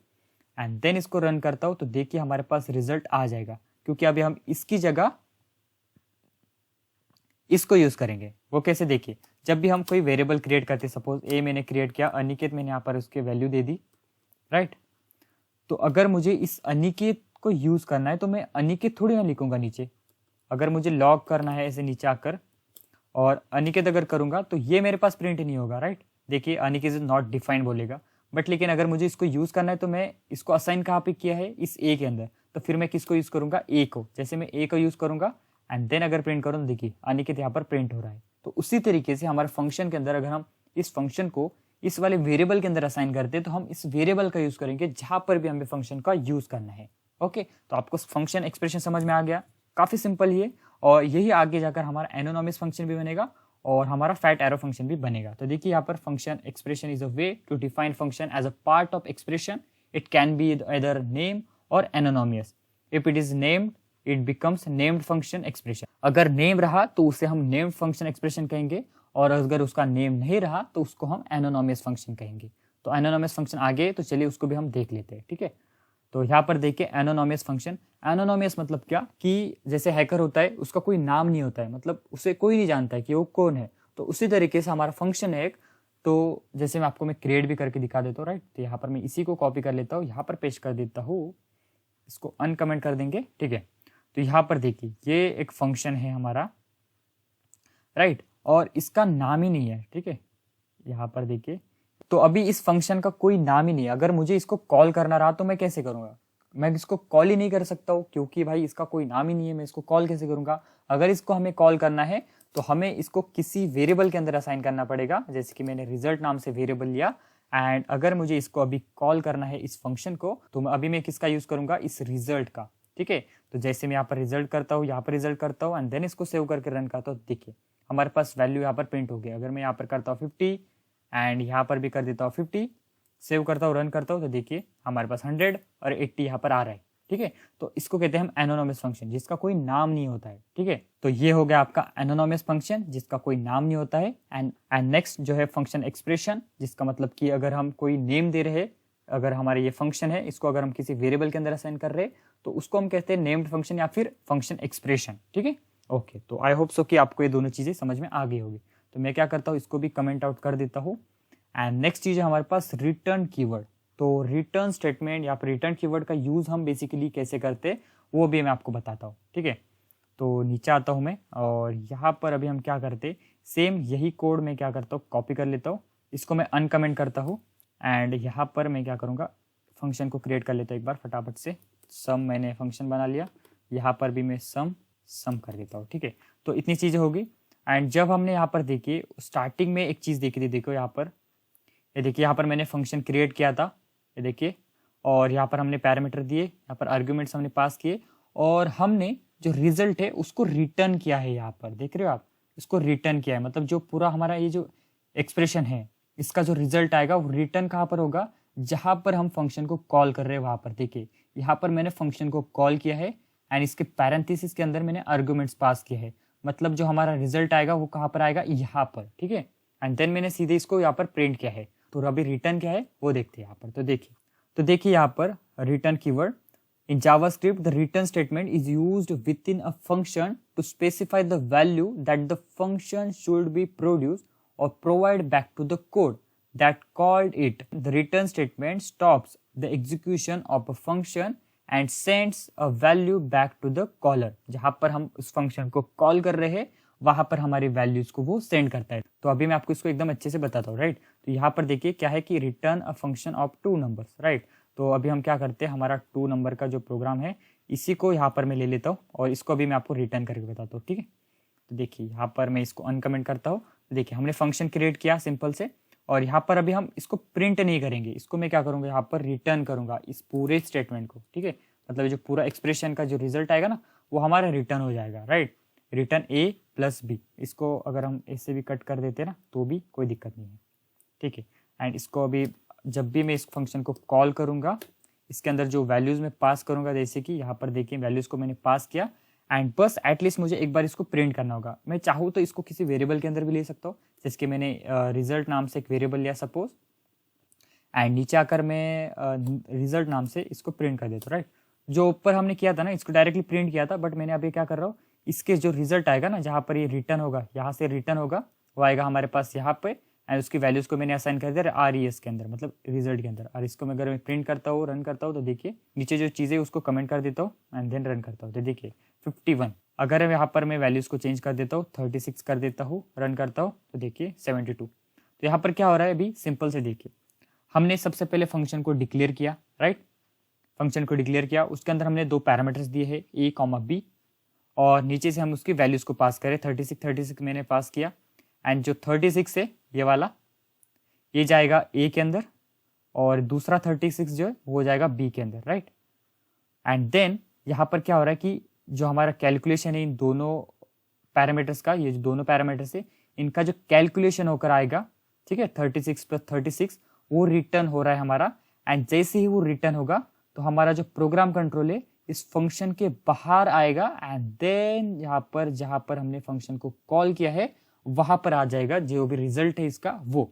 एंड देन इसको रन करता हूँ तो देखिए हमारे पास रिजल्ट आ जाएगा, क्योंकि अभी हम इसकी जगह इसको यूज करेंगे। वो कैसे, देखिए जब भी हम कोई वेरिएबल क्रिएट करते, सपोज ए मैंने क्रिएट किया, अनिकेत मैंने यहाँ पर उसके वैल्यू दे दी, राइट। तो अगर मुझे इस अनिकेत को यूज करना है तो मैं अनिकेत थोड़ी ना लिखूंगा नीचे। अगर मुझे लॉग करना है ऐसे नीचे आकर और अनिकेत अगर करूंगा तो ये मेरे पास प्रिंट नहीं होगा, राइट। देखिए अनिकेत इज नॉट डिफाइंड बोलेगा, बट लेकिन अगर मुझे इसको यूज करना है तो मैं इसको असाइन कहाँ पे किया है, इस ए के अंदर, तो फिर मैं किसको यूज करूंगा, ए को। जैसे मैं ए को यूज करूंगा एंड देन अगर प्रिंट करूँ, देखिए अनिकेत यहाँ पर प्रिंट हो रहा है। तो उसी तरीके से हमारे फंक्शन के अंदर अगर हम इस फंक्शन को इस वाले वेरिएबल के अंदर असाइन करते हैं तो हम इस वेरिएबल का यूज करेंगे जहां पर भी हमें फंक्शन का यूज करना है। ओके, तो आपको फंक्शन एक्सप्रेशन समझ में आ गया, काफी सिंपल ही है। और यही आगे जाकर हमारा एनोनॉमस फंक्शन भी बनेगा और हमारा फैट एरो फंक्शन भी बनेगा। तो देखिए यहाँ पर function expression is a way to define function as a part of expression. It can be either name or anonymous. If it is named it becomes named function expression. अगर name रहा तो उसे हम नेम्ड फंक्शन एक्सप्रेशन कहेंगे, और अगर उसका name नहीं रहा तो उसको हम एनोनॉमस फंक्शन कहेंगे। तो एनोनॉमस फंक्शन आगे, तो चलिए उसको भी हम देख लेते हैं, ठीक है। तो यहाँ पर देखिए एनोनॉमस फंक्शन। एनोनॉमस मतलब क्या, कि जैसे हैकर होता है उसका कोई नाम नहीं होता है, मतलब उसे कोई नहीं जानता है कि वो कौन है। तो उसी तरीके से हमारा फंक्शन है एक। तो जैसे मैं क्रिएट भी करके दिखा देता हूँ, राइट। तो यहाँ पर मैं इसी को कॉपी कर लेता हूँ, यहाँ पर पेस्ट कर देता हूँ, इसको अनकमेंट कर देंगे, ठीक है। तो यहाँ पर देखिए ये एक फंक्शन है हमारा, राइट, और इसका नाम ही नहीं है, ठीक है। यहाँ पर देखिए, तो अभी इस फंक्शन का कोई नाम ही नहीं है। अगर मुझे इसको कॉल करना रहा तो मैं कैसे करूंगा, मैं इसको कॉल ही नहीं कर सकता हूँ, क्योंकि भाई इसका कोई नाम ही नहीं है। मैं इसको कॉल कैसे करूंगा। अगर इसको हमें कॉल करना है तो हमें इसको किसी वेरिएबल के अंदर असाइन करना पड़ेगा। जैसे कि मैंने रिजल्ट नाम से वेरिएबल लिया, एंड अगर मुझे इसको अभी कॉल करना है इस फंक्शन को, तो अभी मैं किसका यूज करूंगा, इस रिजल्ट का, ठीक है। तो जैसे मैं यहाँ पर रिजल्ट करता हूँ, यहाँ पर रिजल्ट करता हूँ एंड देन इसको सेव करके रन करता हूँ, देखिए हमारे पास वैल्यू यहाँ पर प्रिंट हो गया। अगर मैं यहाँ पर करता हूँ 50 एंड यहाँ पर भी कर देता हूँ 50, सेव करता हूँ, रन करता हूँ, तो देखिए हमारे पास 100 और 80 यहाँ पर आ रहा है, ठीक है। तो इसको कहते हैं हम एनोनॉमस फंक्शन, जिसका कोई नाम नहीं होता है, ठीक है। तो ये हो गया आपका एनोनॉमस फंक्शन जिसका कोई नाम नहीं होता है। एंड नेक्स्ट जो है फंक्शन एक्सप्रेशन, जिसका मतलब कि अगर हम कोई नेम दे रहे, अगर हमारे ये फंक्शन है, इसको अगर हम किसी वेरिएबल के अंदर असाइन कर रहे तो उसको हम कहते हैं नेम्ड फंक्शन या फिर फंक्शन एक्सप्रेशन, ठीक है। ओके, तो आई होप सो कि आपको ये दोनों चीजें समझ में आ गई होगी। तो मैं क्या करता हूँ, इसको भी कमेंट आउट कर देता हूँ। एंड नेक्स्ट चीज है हमारे पास रिटर्न कीवर्ड। तो रिटर्न स्टेटमेंट या फिर रिटर्न कीवर्ड का यूज हम बेसिकली कैसे करते हैं वो भी मैं आपको बताता हूँ, ठीक है। तो नीचे आता हूँ मैं, और यहाँ पर अभी हम क्या करते, सेम यही कोड मैं क्या करता हूँ, कॉपी कर लेता हूँ, इसको मैं अनकमेंट करता हूँ एंड यहाँ पर मैं क्या करूँगा, फंक्शन को क्रिएट कर लेता हूँ एक बार फटाफट से। सम मैंने फंक्शन बना लिया, यहाँ पर भी मैं सम कर देता हूँ, ठीक है। तो इतनी चीजें होगी। एंड जब हमने यहाँ पर देखिए स्टार्टिंग में एक चीज देखी थी, देखो यहाँ पर, ये देखिए यहाँ पर मैंने फंक्शन क्रिएट किया था, ये देखिए, और यहाँ पर हमने पैरामीटर दिए, यहाँ पर आर्ग्यूमेंट्स हमने पास किए, और हमने जो रिजल्ट है उसको रिटर्न किया है। यहाँ पर देख रहे हो आप, इसको रिटर्न किया है, मतलब जो पूरा हमारा ये जो एक्सप्रेशन है इसका जो रिजल्ट आएगा वो रिटर्न कहाँ पर होगा, जहां पर हम फंक्शन को कॉल कर रहे हैं वहां पर। देखिए यहाँ पर मैंने फंक्शन को कॉल किया है एंड इसके पैरेंथेसिस के अंदर मैंने आर्गुमेंट्स पास किए हैं, मतलब जो हमारा रिजल्ट आएगा वो कहाँ पर आएगा, यहाँ पर, ठीक है। एंड देन मैंने सीधे इसको यहाँ पर प्रिंट किया है। तो अभी रिटर्न क्या है वो देखते हैं यहाँ पर। तो देखिए यहाँ पर return keyword in JavaScript, the return statement is used within a function to specify the value that the function should be produce or provide back to the code that called it. The return statement stops the execution of a function and sends a value back to the caller. जहां पर हम उस function को call कर रहे हैं वहां पर हमारी वैल्यूज को वो सेंड करता है। तो अभी मैं आपको इसको एकदम अच्छे से बताता हूँ, राइट। तो यहाँ पर देखिए क्या है कि return a function of 2 numbers, right. तो अभी हम क्या करते हैं, हमारा 2 नंबर का जो प्रोग्राम है इसी को यहाँ पर मैं ले लेता हूँ और इसको अभी मैं आपको रिटर्न करके बताता हूँ, ठीक है। तो देखिए यहाँ पर मैं इसको अनकमेंट करता हूँ। देखिए हमने फंक्शन क्रिएट किया सिंपल से, और यहाँ पर अभी हम इसको प्रिंट नहीं करेंगे, इसको मैं क्या करूँगा, यहाँ पर रिटर्न करूँगा इस पूरे स्टेटमेंट को, ठीक है। मतलब जो पूरा एक्सप्रेशन का जो रिजल्ट आएगा ना वो हमारा रिटर्न हो जाएगा, राइट। रिटर्न ए प्लस बी, इसको अगर हम ऐसे भी कट कर देते ना तो भी कोई दिक्कत नहीं है, ठीक है। एंड इसको अभी जब भी मैं इस फंक्शन को कॉल करूँगा इसके अंदर जो वैल्यूज में पास करूँगा, जैसे कि यहाँ पर देखिए वैल्यूज को मैंने पास किया एंड बस एटलीस्ट मुझे एक बार इसको प्रिंट करना होगा। मैं चाहूँ तो इसको किसी वेरिएबल के अंदर भी ले सकता हूँ, जैसे कि मैंने रिजल्ट नाम से एक वेरिएबल लिया सपोज, एंड नीचे आकर मैं रिजल्ट नाम से इसको प्रिंट कर देता हूँ, राइट। जो ऊपर हमने किया था ना इसको डायरेक्टली प्रिंट किया था, बट मैंने अभी क्या कर रहा हूँ, इसके जो रिजल्ट आएगा ना जहाँ पर ये रिटर्न होगा, यहाँ से रिटर्न होगा वो आएगा हमारे पास यहाँ पे, एंड उसकी वैल्यूज को मैंने असाइन कर दिया आर ई एस के अंदर, मतलब रिजल्ट के अंदर। और इसको मैं अगर मैं प्रिंट करता हूँ, रन करता हूँ, तो देखिए नीचे जो चीज़ें उसको कमेंट कर देता हूँ एंड देन रन करता हूँ, तो देखिए 51। अगर यहाँ पर मैं वैल्यूज को चेंज कर देता हूँ, 36 कर देता हूँ, रन करता हूँ, तो देखिए 72। तो यहाँ पर क्या हो रहा है अभी सिंपल से देखिए, हमने सबसे पहले फंक्शन को डिक्लेयर किया, राइट। फंक्शन को डिक्लेयर किया, उसके अंदर हमने 2 पैरामीटर्स दिए हैं ए कॉमा बी, और नीचे से हम उसकी वैल्यूज को पास करें। 36 मैंने पास किया, एंड जो 36 है ये वाला, ये जाएगा ए के अंदर, और दूसरा 36 जो है वो जाएगा बी के अंदर, राइट। एंड देन यहाँ पर क्या हो रहा है कि जो हमारा कैलकुलेशन है इन दोनों पैरामीटर्स का, ये जो दोनों पैरामीटर्स है इनका जो कैलकुलेशन होकर आएगा, ठीक है, 36 + 36 वो रिटर्न हो रहा है हमारा। एंड जैसे ही वो रिटर्न होगा तो हमारा जो प्रोग्राम कंट्रोल है इस फंक्शन के बाहर आएगा, एंड देन यहाँ पर जहाँ पर हमने फंक्शन को कॉल किया है वहां पर आ जाएगा जो भी रिजल्ट है इसका वो।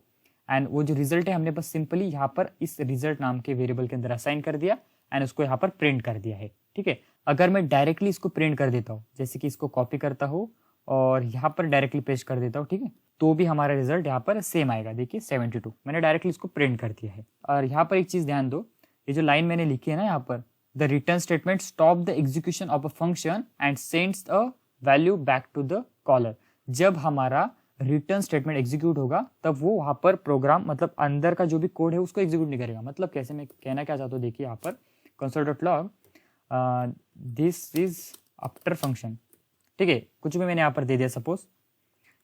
एंड वो जो रिजल्ट है हमने बस सिंपली यहाँ पर इस रिजल्ट नाम के वेरिएबल के अंदर असाइन कर दिया एंड उसको यहाँ पर प्रिंट कर दिया है, ठीक है। अगर मैं डायरेक्टली इसको प्रिंट कर देता हूँ, जैसे कि इसको कॉपी करता हूँ और यहाँ पर डायरेक्टली पेस्ट कर देता हूँ, ठीक है, तो भी हमारा रिजल्ट यहाँ पर सेम आएगा। देखिए 72 मैंने डायरेक्टली इसको प्रिंट कर दिया है। और यहाँ पर एक चीज ध्यान दो, ये जो लाइन मैंने लिखी है ना यहाँ पर, the return statement stop the execution of a function and sends a value back to the caller. जब हमारा रिटर्न स्टेटमेंट एग्जीक्यूट होगा तब वो वहां पर प्रोग्राम, मतलब अंदर का जो भी कोड है उसको एग्जीक्यूट नहीं करेगा। मतलब कैसे, मैं कहना क्या चाहता हूँ, देखिए यहाँ पर console.log this is after function, ठीक है, कुछ भी मैंने यहाँ पर दे दिया सपोज।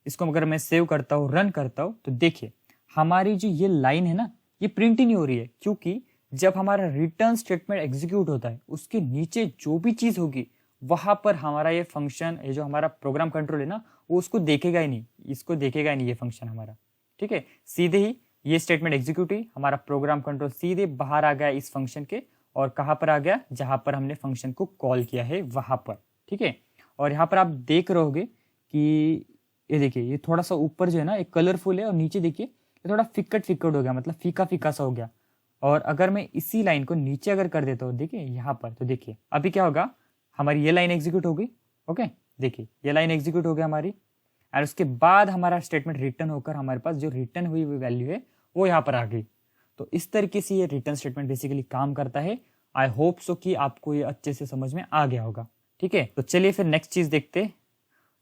इसको अगर मैं सेव करता हूँ, रन करता हूँ, तो देखिए हमारी जो ये लाइन है ना ये प्रिंट ही नहीं हो रही है, क्योंकि जब हमारा रिटर्न स्टेटमेंट एग्जीक्यूट होता है उसके नीचे जो भी चीज होगी वहां पर हमारा ये फंक्शन, ये जो हमारा प्रोग्राम कंट्रोल है ना, वो उसको देखेगा ही नहीं, इसको देखेगा ही नहीं ये फंक्शन हमारा, ठीक है। सीधे ही ये स्टेटमेंट एग्जीक्यूट हुई, हमारा प्रोग्राम कंट्रोल सीधे बाहर आ गया इस फंक्शन के, और कहां पर आ गया, जहां पर हमने फंक्शन को कॉल किया है वहां पर, ठीक है। और यहाँ पर आप देख रहे होगे कि ये देखिए ये थोड़ा सा ऊपर जो है ना एक कलरफुल है, और नीचे देखिए ये थोड़ा फिक्कट हो गया, मतलब फीका फीका सा हो गया। और अगर मैं इसी लाइन को नीचे अगर कर देता हूँ, देखिए यहाँ पर, तो देखिए अभी क्या होगा, हमारी ये लाइन एग्जीक्यूट हो गई, ओके, देखिए ये लाइन एग्जीक्यूट हो गया हमारी, और उसके बाद हमारा स्टेटमेंट रिटर्न होकर हमारे पास जो रिटर्न हुई हुई वैल्यू है वो यहाँ पर आ गई। तो इस तरीके से ये रिटर्न स्टेटमेंट बेसिकली काम करता है। आई होप सो कि आपको ये अच्छे से समझ में आ गया होगा, ठीक है। तो चलिए फिर नेक्स्ट चीज देखते।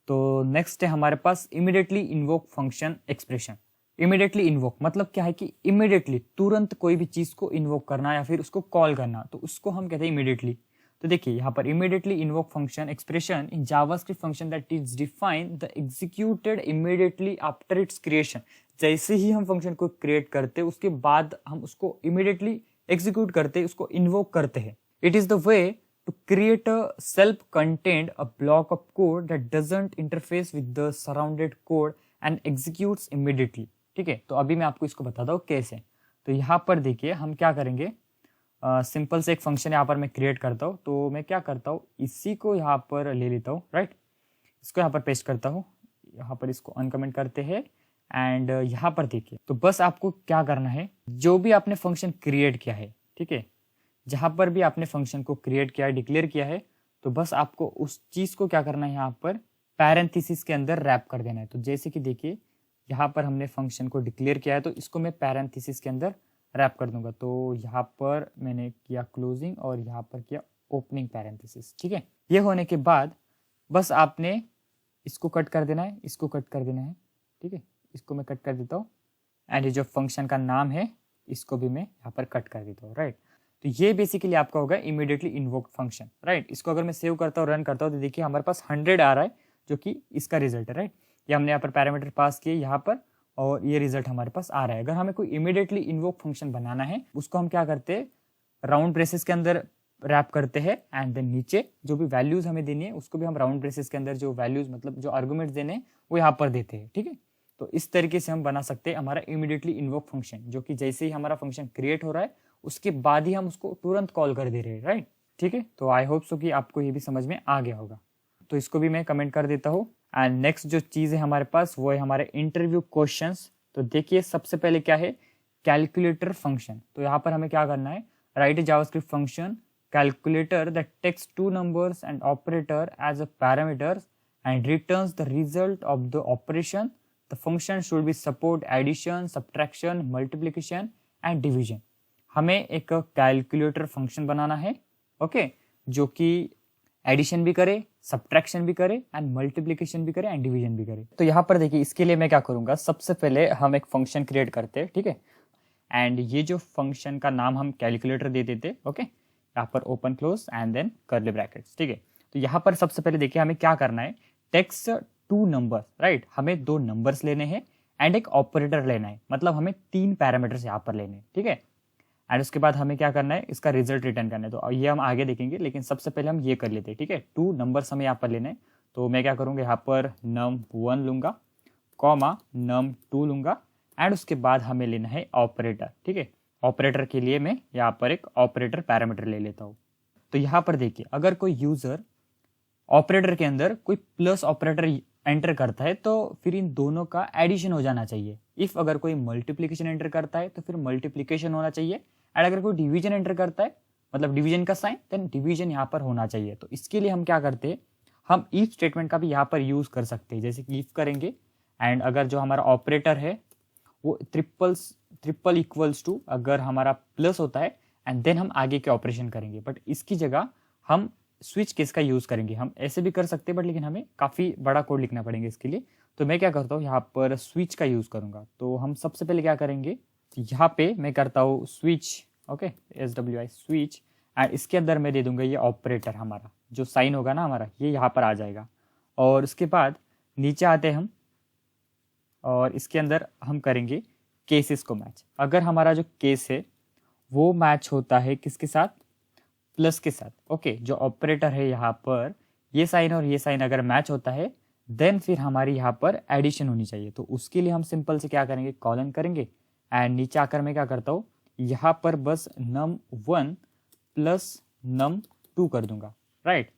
तो नेक्स्ट है हमारे पास immediately invoke function expression. Immediately invoke मतलब क्या है कि इमीडिएटली, तुरंत कोई भी चीज को इन्वोक करना या फिर उसको कॉल करना, तो उसको हम कहते हैं इमीडिएटली। तो देखिए यहाँ पर immediately invoke function expression in JavaScript function that is defined the executed immediately after it's creation. जैसे ही हम फंक्शन को क्रिएट करते उसके बाद हम उसको इमीडिएटली एग्जीक्यूट करते, उसको इन्वोक करते हैं। It is the way to create a self contained a block of code that doesn't interface with the surrounded code and executes immediately, ठीक है। तो अभी मैं आपको इसको बताता हूँ कैसे। तो यहाँ पर देखिए हम क्या करेंगे, सिंपल से एक फंक्शन यहाँ पर मैं क्रिएट करता हूँ। तो मैं क्या करता हूँ, इसी को यहाँ पर ले लेता हूँ, राइट, इसको यहाँ पर पेस्ट करता हूँ, यहाँ पर इसको अनकमेंट करते हैं, एंड यहाँ पर देखिए। तो बस आपको क्या करना है, जो भी आपने फंक्शन क्रिएट किया है, ठीक है, जहां पर भी आपने फंक्शन को क्रिएट किया है, डिक्लेयर किया है, तो बस आपको उस चीज को क्या करना है, यहाँ पर पैरेंथेसिस के अंदर रैप कर देना है। तो जैसे कि देखिए यहाँ पर हमने फंक्शन को डिक्लेयर किया है, तो इसको मैं पैरेंथेसिस के अंदर रैप कर दूंगा। तो यहाँ पर मैंने किया क्लोजिंग और यहाँ पर किया ओपनिंग पैरेंथेसिस, ठीक है। ये होने के बाद बस आपने इसको कट कर देना है, इसको कट कर देना है, ठीक है, इसको मैं कट कर देता हूँ, एंड ये जो फंक्शन का नाम है इसको भी मैं यहाँ पर कट कर देता हूँ, राइट। तो ये बेसिकली आपका होगा इमीडिएटली इन्वोक्ड फंक्शन, राइट। इसको अगर मैं सेव करता हूँ, रन करता हूँ, तो देखिए हमारे पास 100 आ रहा है, जो कि इसका रिजल्ट है, राइट। ये हमने यहाँ पर पैरामीटर पास किए यहाँ पर, और ये रिजल्ट हमारे पास आ रहा है। अगर हमें कोई इमीडिएटली इन्वोक फंक्शन बनाना है, उसको हम क्या करते हैं, राउंड ब्रेसेस के अंदर रैप करते हैं, एंड देन नीचे जो भी वैल्यूज हमें देनी है उसको भी हम राउंड ब्रेसेस के अंदर जो वैल्यूज, मतलब जो आर्गुमेंट्स देने हैं वो यहाँ पर देते हैं, ठीक है। तो इस तरीके से हम बना सकते हैं हमारा इमीडिएटली इन्वोक फंक्शन, जो कि जैसे ही हमारा फंक्शन क्रिएट हो रहा है उसके बाद ही हम उसको तुरंत कॉल कर दे रहे हैं, राइट, ठीक है। तो आई होप सो कि आपको ये भी समझ में आ गया होगा। तो इसको भी मैं कमेंट कर देता हूँ। एंड नेक्स्ट जो चीज है हमारे पास वो है हमारे इंटरव्यू क्वेश्चंस। तो देखिए सबसे पहले क्या है, कैलकुलेटर फंक्शन। तो यहाँ पर हमें क्या करना है, right A JavaScript function calculator that takes 2 numbers and operator as a parameters and returns the result of the operation. The function should be support addition, subtraction, multiplication and division. हमें एक calculator function बनाना है, okay, जो कि addition भी करे, subtraction भी करे एंड मल्टीप्लिकेशन भी करे एंड डिवीजन भी करे। तो यहाँ पर देखिए, इसके लिए मैं क्या करूँगा, सबसे पहले हम एक फंक्शन क्रिएट करते हैं, ठीक है। एंड ये जो फंक्शन का नाम हम कैलकुलेटर दे देते, ओके, यहाँ पर open close and then curly brackets, ठीक है। तो यहाँ पर सबसे पहले देखिए हमें क्या करना है, टेक्स्ट 2 नंबर, राइट, हमें 2 नंबर्स लेने हैं एंड एक ऑपरेटर लेना है, मतलब हमें 3 पैरामीटर्स यहाँ पर लेने हैं, ठीक है। एंड उसके बाद हमें क्या करना है, इसका रिजल्ट रिटर्न करना है। तो ये हम आगे देखेंगे, लेकिन सबसे पहले हम ये कर लेते हैं, ठीक है। 2 नंबर्स हमें यहाँ पर लेने हैं, तो मैं क्या करूँगा, यहाँ पर num1 लूँगा, कॉमा num2 लूँगा एंड उसके बाद हमें लेना है ऑपरेटर, ठीक है। ऑपरेटर के लिए मैं यहाँ पर एक ऑपरेटर पैरामीटर ले लेता हूँ। तो यहाँ पर देखिए, अगर कोई यूज़र ऑपरेटर के अंदर कोई प्लस ऑपरेटर एंटर करता है तो फिर इन दोनों का एडिशन हो जाना चाहिए। इफ़ अगर कोई मल्टीप्लिकेशन एंटर करता है तो फिर मल्टीप्लिकेशन होना चाहिए, एंड अगर कोई डिवीजन एंटर करता है, मतलब डिवीजन का साइन, देन डिवीजन यहाँ पर होना चाहिए। तो इसके लिए हम क्या करते हैं, हम इफ स्टेटमेंट का भी यहाँ पर यूज़ कर सकते हैं, जैसे कि इफ करेंगे एंड अगर जो हमारा ऑपरेटर है वो ट्रिपल इक्वल्स टू अगर हमारा प्लस होता है एंड देन हम आगे के ऑपरेशन करेंगे। बट इसकी जगह हम स्विच केस का यूज़ करेंगे। हम ऐसे भी कर सकते हैं बट लेकिन हमें काफ़ी बड़ा कोड लिखना पड़ेगा इसके लिए। तो मैं क्या करता हूँ, यहाँ पर स्विच का यूज़ करूँगा। तो हम सबसे पहले क्या करेंगे, यहाँ पे मैं करता हूँ switch, okay, SWI switch, and इसके अंदर मैं दे दूंगा ये ऑपरेटर, हमारा जो साइन होगा ना हमारा, ये यहाँ पर आ जाएगा। और उसके बाद नीचे आते हैं हम, और इसके अंदर हम करेंगे केसेस को मैच। अगर हमारा जो केस है वो मैच होता है किसके साथ, प्लस के साथ, ओके, जो ऑपरेटर है यहाँ पर ये साइन और ये साइन अगर मैच होता है देन फिर हमारी यहाँ पर एडिशन होनी चाहिए। तो उसके लिए हम सिंपल से क्या करेंगे, कॉलन करेंगे एंड नीचे आकर मैं क्या करता हूँ, यहाँ पर बस num1 प्लस num2 कर दूंगा, राइट।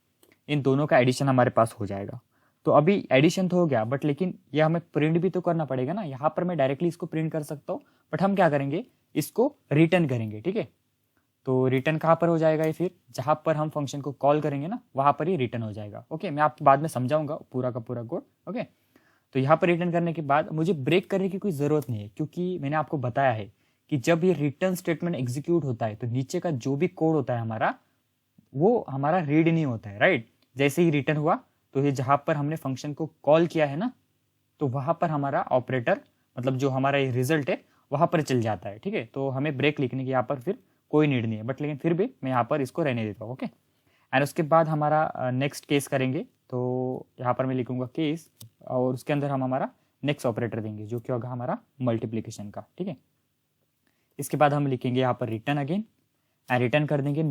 इन दोनों का एडिशन हमारे पास हो जाएगा। तो अभी एडिशन तो हो गया, बट लेकिन ये हमें प्रिंट भी तो करना पड़ेगा ना। यहाँ पर मैं डायरेक्टली इसको प्रिंट कर सकता हूँ, बट हम क्या करेंगे, इसको रिटर्न करेंगे, ठीक है। तो रिटर्न कहाँ पर हो जाएगा, ये फिर जहाँ पर हम फंक्शन को कॉल करेंगे ना वहाँ पर ही रिटर्न हो जाएगा, ओके। मैं आपको बाद में समझाऊंगा पूरा का पूरा कोड, ओके। तो यहाँ पर रिटर्न करने के बाद मुझे ब्रेक करने की कोई ज़रूरत नहीं है, क्योंकि मैंने आपको बताया है कि जब ये रिटर्न स्टेटमेंट एग्जीक्यूट होता है तो नीचे का जो भी कोड होता है हमारा, वो हमारा रीड नहीं होता है, राइट। जैसे ही रिटर्न हुआ तो ये जहाँ पर हमने फंक्शन को कॉल किया है ना, तो वहाँ पर हमारा ऑपरेटर, मतलब जो हमारा ये रिजल्ट है वहाँ पर चल जाता है, ठीक है। तो हमें ब्रेक लिखने की यहाँ पर फिर कोई नीड नहीं है, बट लेकिन फिर भी मैं यहाँ पर इसको रहने देता हूँ, ओके। एंड उसके बाद हमारा नेक्स्ट केस करेंगे। तो यहाँ पर मैं लिखूँगा केस, और उसके अंदर हम हमारा नेक्स्ट ऑपरेटर देंगे जो कि होगा हमारा मल्टीप्लिकेशन का, ठीक है। इसके बाद हम लिखेंगे यहाँ पर रिटर्न अगेन, एंड रिटर्न कर देंगे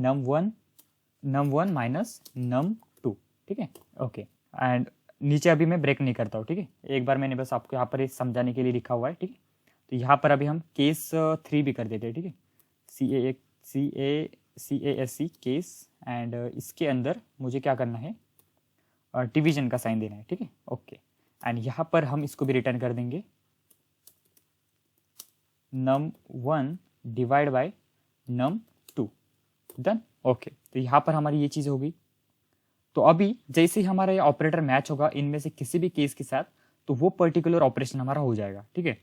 num1 माइनस num2, ठीक है, ओके। एंड नीचे अभी मैं ब्रेक नहीं करता हूँ, ठीक है। एक बार मैंने बस आपको यहाँ पर समझाने के लिए लिखा हुआ है, ठीक है। तो यहाँ पर अभी हम केस 3 भी कर देते हैं, ठीक है, CASC केस, एंड इसके अंदर मुझे क्या करना है, डिवीजन का साइन देना है, ठीक है, ओके। एंड यहाँ पर हम इसको भी रिटर्न कर देंगे num1 divide by num2, done, okay. तो यहाँ पर हमारी ये चीज़ होगी। तो अभी जैसे ही हमारा ये ऑपरेटर मैच होगा इनमें से किसी भी केस के साथ, तो वो पर्टिकुलर ऑपरेशन हमारा हो जाएगा, ठीक है।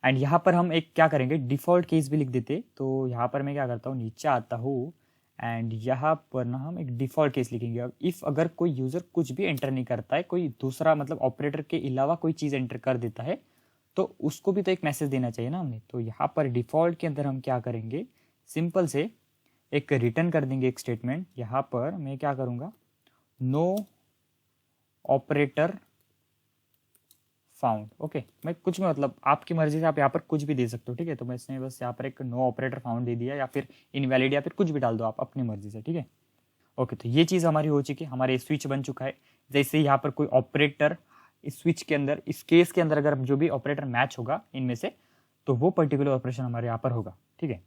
एंड यहाँ पर हम एक क्या करेंगे, डिफ़ॉल्ट केस भी लिख देते। तो यहाँ पर मैं क्या करता हूँ, नीचे आता हूँ एंड यहाँ पर ना हम एक डिफ़ॉल्ट केस लिखेंगे। अब इफ़ अगर कोई यूज़र कुछ भी एंटर नहीं करता है, कोई दूसरा मतलब ऑपरेटर के अलावा कोई चीज़ एंटर कर देता है, तो उसको भी तो एक मैसेज देना चाहिए ना हमने। तो यहाँ पर डिफ़ॉल्ट के अंदर हम क्या करेंगे, सिंपल से एक रिटर्न कर देंगे एक स्टेटमेंट। यहाँ पर मैं क्या करूँगा, नो ऑपरेटर फाउंड, ओके। मैं कुछ में मतलब आपकी मर्जी से आप यहाँ पर कुछ भी दे सकते हो, ठीक है। तो मैं इसमें बस यहाँ पर एक नो ऑपरेटर फाउंड दे दिया, या फिर इनवैलिड, या फिर कुछ भी डाल दो आप अपनी मर्जी से, ठीक है, ओके। तो ये चीज़ हमारी हो चुकी है, हमारे स्विच बन चुका है। जैसे यहाँ पर कोई ऑपरेटर इस स्विच के अंदर, इस केस के अंदर अगर जो भी ऑपरेटर मैच होगा इनमें से, तो वो पर्टिकुलर ऑपरेशन हमारे यहाँ पर होगा, ठीक है।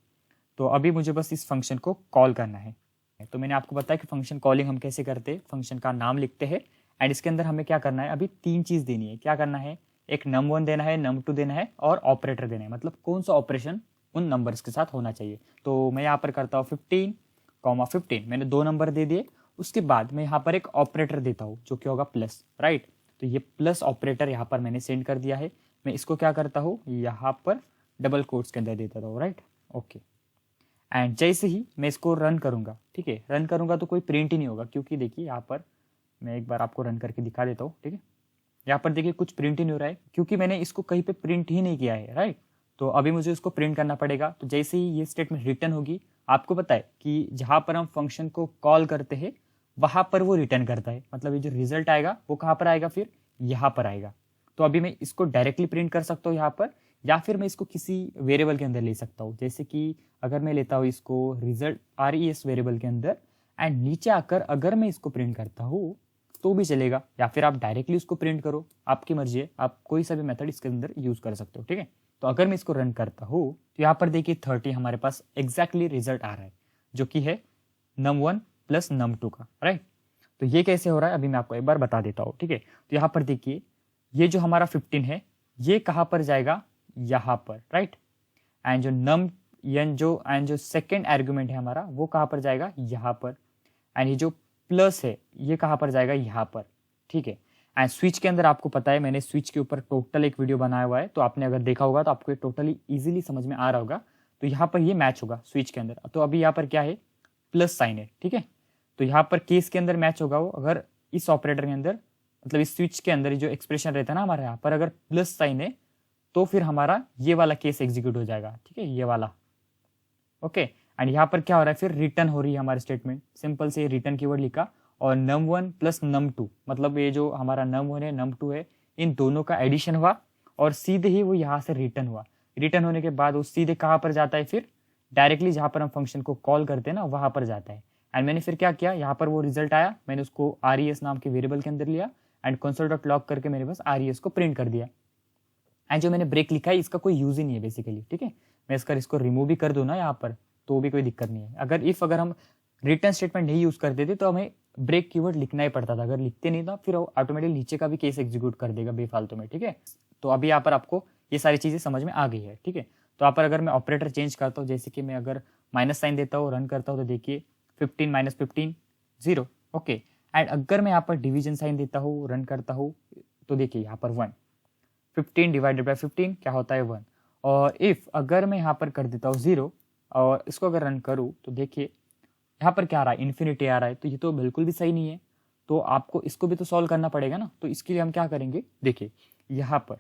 तो अभी मुझे बस इस फंक्शन को कॉल करना है। तो मैंने आपको बताया कि फंक्शन कॉलिंग हम कैसे करते हैं, फंक्शन का नाम लिखते हैं एंड इसके अंदर हमें क्या करना है, अभी 3 चीज़ देनी है। क्या करना है, एक num1 देना है, num2 देना है और ऑपरेटर देना है, मतलब कौन सा ऑपरेशन उन नंबर्स के साथ होना चाहिए। तो मैं यहाँ पर करता हूँ 15,15, मैंने 2 नंबर दे दिए। उसके बाद मैं यहाँ पर एक ऑपरेटर देता हूँ जो कि होगा प्लस, राइट। तो ये प्लस ऑपरेटर यहाँ पर मैंने सेंड कर दिया है। मैं इसको क्या करता हूँ, यहाँ पर डबल कोट्स के अंदर देता हूँ, राइट। ओके, एंड जैसे ही मैं इसको रन करूँगा, ठीक है, रन करूँगा तो कोई प्रिंट ही नहीं होगा, क्योंकि देखिए यहाँ पर मैं एक बार आपको रन करके दिखा देता हूँ, ठीक है। यहाँ पर देखिए कुछ प्रिंट ही नहीं हो रहा है, क्योंकि मैंने इसको कहीं पे प्रिंट ही नहीं किया है, राइट। तो अभी मुझे इसको प्रिंट करना पड़ेगा। तो जैसे ही ये स्टेटमेंट रिटर्न होगी, आपको पता है कि जहाँ पर हम फंक्शन को कॉल करते हैं वहाँ पर वो रिटर्न करता है, मतलब ये जो रिजल्ट आएगा वो कहाँ पर आएगा, फिर यहाँ पर आएगा। तो अभी मैं इसको डायरेक्टली प्रिंट कर सकता हूँ यहाँ पर, या फिर मैं इसको किसी वेरिएबल के अंदर ले सकता हूँ। जैसे कि अगर मैं लेता हूँ इसको रिजल्ट RES वेरिएबल के अंदर, एंड नीचे आकर अगर मैं इसको प्रिंट करता हूँ तो भी चलेगा, या फिर आप डायरेक्टली उसको प्रिंट करो, आपकी मर्जी है, आप कोई सा भी मेथड इसके अंदर यूज कर सकते हो, ठीक है। तो अगर मैं इसको रन करता हूँ तो यहाँ पर देखिए 30 हमारे पास एग्जैक्टली रिजल्ट आ रहा है, जो कि है num1 प्लस num2 का, राइट। तो ये कैसे हो रहा है अभी मैं आपको एक बार बता देता हूँ, ठीक है। तो यहाँ पर देखिए ये जो हमारा 15 है ये कहाँ पर जाएगा, यहाँ पर, राइट। एंड जो जो सेकेंड आर्गुमेंट है हमारा वो कहाँ पर जाएगा, यहाँ पर। एंड ये जो प्लस है ये कहाँ पर जाएगा, यहाँ पर, ठीक है। एंड स्विच के अंदर आपको पता है मैंने स्विच के ऊपर टोटल एक वीडियो बनाया हुआ है, तो आपने अगर देखा होगा तो आपको ये टोटली इजीली समझ में आ रहा होगा। तो यहाँ पर ये मैच होगा स्विच के अंदर। तो अभी यहाँ पर क्या है, प्लस साइन है, ठीक है। तो यहाँ पर केस के अंदर मैच होगा वो, अगर इस ऑपरेटर के अंदर, मतलब इस स्विच के अंदर जो एक्सप्रेशन रहता है ना हमारे यहाँ पर, अगर प्लस साइन है तो फिर हमारा ये वाला केस एग्जीक्यूट हो जाएगा, ठीक है, ये वाला। ओके, एंड यहाँ पर क्या हो रहा है, फिर रिटर्न हो रही है हमारी स्टेटमेंट, सिंपल से रिटर्न कीवर्ड लिखा, और num1 प्लस num2, मतलब ये जो हमारा num1 है num2 है, इन दोनों का एडिशन हुआ और सीधे ही वो यहाँ से रिटर्न हुआ। रिटर्न होने के बाद वो सीधे कहाँ पर जाता है, फिर डायरेक्टली जहाँ पर हम फंक्शन को कॉल करते हैं ना वहाँ पर जाता है। एंड मैंने फिर क्या किया, यहाँ पर वो रिजल्ट आया, मैंने उसको RES नाम के वेरिएबल के अंदर लिया एंड console.log करके मेरे पास RES को प्रिंट कर दिया। एंड जो मैंने ब्रेक लिखा है इसका कोई यूज ही नहीं है बेसिकली, ठीक है। मैं इसको रिमूव भी कर दूँ ना यहाँ पर तो भी कोई दिक्कत नहीं है। अगर हम रिटर्न स्टेटमेंट नहीं यूज करते थे तो हमें ब्रेक कीवर्ड लिखना ही पड़ता था, अगर लिखते नहीं था फिर ऑटोमेटिकली नीचे का भी केस एग्जीक्यूट कर देगा बेफालतू में, ठीक है। तो अभी यहाँ पर आपको ये सारी चीजें समझ में आ गई है, ठीक है। तो यहाँ पर अगर मैं ऑपरेटर चेंज करता हूँ, जैसे कि मैं अगर माइनस साइन देता हूँ, रन करता हूँ, तो देखिए 15 माइनस 15 0, ओके। एंड अगर मैं यहाँ पर डिवीजन साइन देता हूँ, रन करता हूँ, तो देखिए यहाँ पर 1, 15 डिवाइडेड बाई 15 क्या होता है 1। और इफ अगर मैं यहाँ पर कर देता हूँ 0 और इसको अगर रन करूँ तो देखिए यहाँ पर क्या आ रहा है, इन्फिनिटी आ रहा है। तो ये तो बिल्कुल भी सही नहीं है, तो आपको इसको भी तो सॉल्व करना पड़ेगा ना। तो इसके लिए हम क्या करेंगे, देखिए यहाँ पर,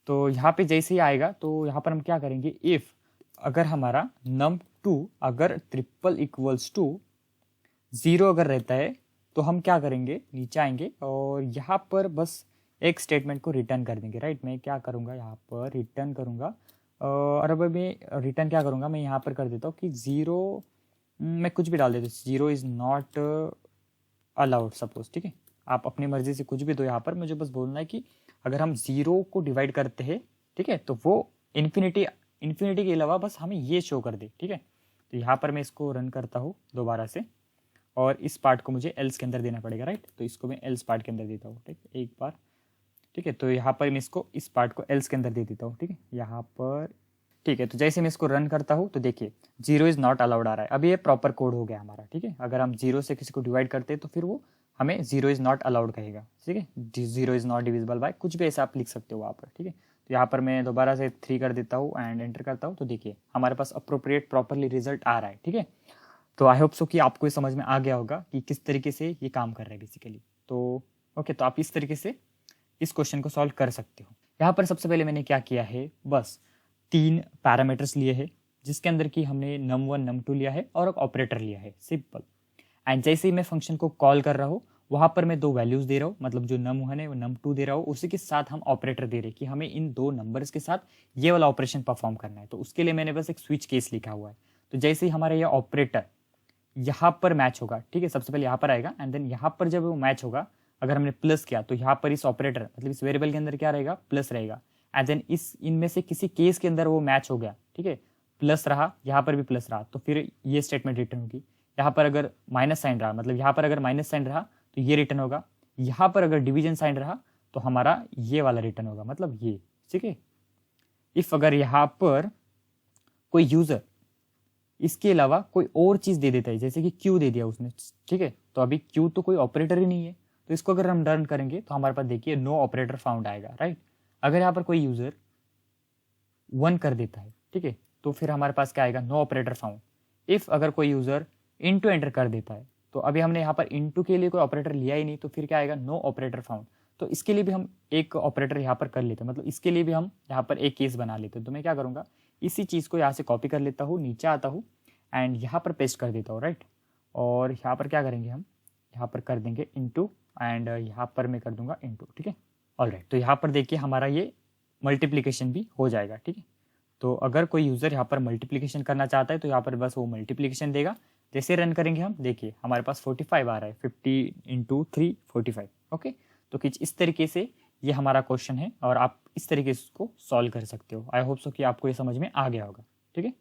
तो यहाँ पे जैसे ही आएगा तो यहाँ पर हम क्या करेंगे, इफ अगर हमारा num2 अगर ट्रिपल इक्वल्स टू 0 अगर रहता है तो हम क्या करेंगे, नीचे आएंगे और यहाँ पर बस एक स्टेटमेंट को रिटर्न कर देंगे, राइट। मैं क्या करूँगा, यहाँ पर रिटर्न करूँगा, और अब मैं रिटर्न क्या करूँगा, मैं यहाँ पर कर देता हूँ कि 0, मैं कुछ भी डाल देता हूँ, 0 इज़ नॉट अलाउड सपोज, ठीक है। आप अपनी मर्जी से कुछ भी दो, यहाँ पर मुझे बस बोलना है कि अगर हम 0 को डिवाइड करते हैं, ठीक है, तो वो इन्फिनिटी के अलावा बस हमें ये शो कर दे, ठीक है। तो यहाँ पर मैं इसको रन करता हूँ दोबारा से, और इस पार्ट को मुझे एल्स के अंदर देना पड़ेगा, राइट। तो इसको मैं एल्स पार्ट के अंदर देता हूँ, ठीक, एक बार, ठीक है। तो यहाँ पर मैं इसको इस पार्ट को एल्स के अंदर दे देता हूँ, ठीक है, यहाँ पर, ठीक है। तो जैसे मैं इसको रन करता हूँ तो देखिए 0 इज़ नॉट अलाउड आ रहा है। अभी ये प्रॉपर कोड हो गया हमारा, ठीक है। अगर हम 0 से किसी को डिवाइड करते हैं तो फिर वो हमें 0 इज़ नॉट अलाउड कहेगा, ठीक है। 0 इज़ नॉट डिविजिबल बाय, कुछ भी ऐसा आप लिख सकते हो वहाँ पर, ठीक है। तो यहाँ पर मैं दोबारा से 3 कर देता हूँ एंड एंटर करता हूँ, तो देखिए हमारे पास अप्रोप्रिएट प्रॉपरली रिजल्ट आ रहा है, ठीक है। तो आई होप सो कि आपको ये समझ में आ गया होगा कि किस तरीके से ये काम कर रहा है बेसिकली। तो ओके, तो आप इस तरीके से इस क्वेश्चन को सॉल्व कर सकते हो। यहाँ पर सबसे पहले मैंने क्या किया है, बस 3 पैरामीटर्स लिए हैं, जिसके अंदर की हमने num1 num2 लिया है और एक ऑपरेटर लिया है, सिंपल। एंड जैसे ही मैं फंक्शन को कॉल कर रहा हूँ वहाँ पर मैं 2 वैल्यूज दे रहा हूँ, मतलब जो num1 है वो num2 दे रहा हूँ, उसी के साथ हम ऑपरेटर दे रहे हैं कि हमें इन 2 नंबर्स के साथ ये वाला ऑपरेशन परफॉर्म करना है। तो उसके लिए मैंने बस एक स्विच केस लिखा हुआ है। तो जैसे ही हमारा ये ऑपरेटर यहाँ पर मैच होगा, ठीक है, सबसे पहले यहाँ पर आएगा एंड देन यहाँ पर जब वो मैच होगा, अगर हमने प्लस किया तो यहाँ पर इस ऑपरेटर मतलब इस वेरिएबल के अंदर क्या रहेगा, प्लस रहेगा। एंड देन इनमें से किसी केस के अंदर वो मैच हो गया, ठीक है, प्लस रहा, यहाँ पर भी प्लस रहा, तो फिर ये स्टेटमेंट रिटर्न होगी। यहाँ पर अगर माइनस साइन रहा, मतलब यहाँ पर अगर माइनस साइन रहा तो ये रिटर्न होगा। यहाँ पर अगर डिवीजन साइन रहा तो हमारा ये वाला रिटर्न होगा, मतलब ये, ठीक है। इफ अगर यहाँ पर कोई यूजर इसके अलावा कोई और चीज दे देता है, जैसे कि क्यू दे दिया उसने, ठीक है, तो अभी क्यू तो कोई ऑपरेटर ही नहीं है, तो इसको अगर हम रन करेंगे तो हमारे पास देखिए नो ऑपरेटर फाउंड आएगा, राइट। अगर यहाँ पर कोई यूजर 1 कर देता है, ठीक है, तो फिर हमारे पास क्या आएगा, नो ऑपरेटर फाउंड। इफ अगर कोई यूजर इनटू एंटर कर देता है, तो अभी हमने यहाँ पर इनटू के लिए कोई ऑपरेटर लिया ही नहीं, तो फिर क्या आएगा, नो ऑपरेटर फाउंड। तो इसके लिए भी हम एक ऑपरेटर यहाँ पर कर लेते हैं, मतलब इसके लिए भी हम यहाँ पर एक केस बना लेते हैं। तो मैं क्या करूँगा, इसी चीज़ को यहाँ से कॉपी कर लेता हूँ, नीचे आता हूँ एंड यहाँ पर पेस्ट कर देता हूँ, राइट। और यहाँ पर क्या करेंगे, हम यहाँ पर कर देंगे इनटू एंड यहाँ पर मैं कर दूंगा इनटू, ठीक है। ऑलराइट, तो यहाँ पर देखिए हमारा ये मल्टीप्लिकेशन भी हो जाएगा, ठीक है। तो अगर कोई यूज़र यहाँ पर मल्टीप्लिकेशन करना चाहता है तो यहाँ पर बस वो मल्टीप्लिकेशन देगा। जैसे रन करेंगे हम, देखिए हमारे पास 45 आ रहा है, 50 इंटू 3 45। ओके, तो कुछ इस तरीके से ये हमारा क्वेश्चन है और आप इस तरीके से इसको सॉल्व कर सकते हो। आई होप सो कि आपको ये समझ में आ गया होगा, ठीक है।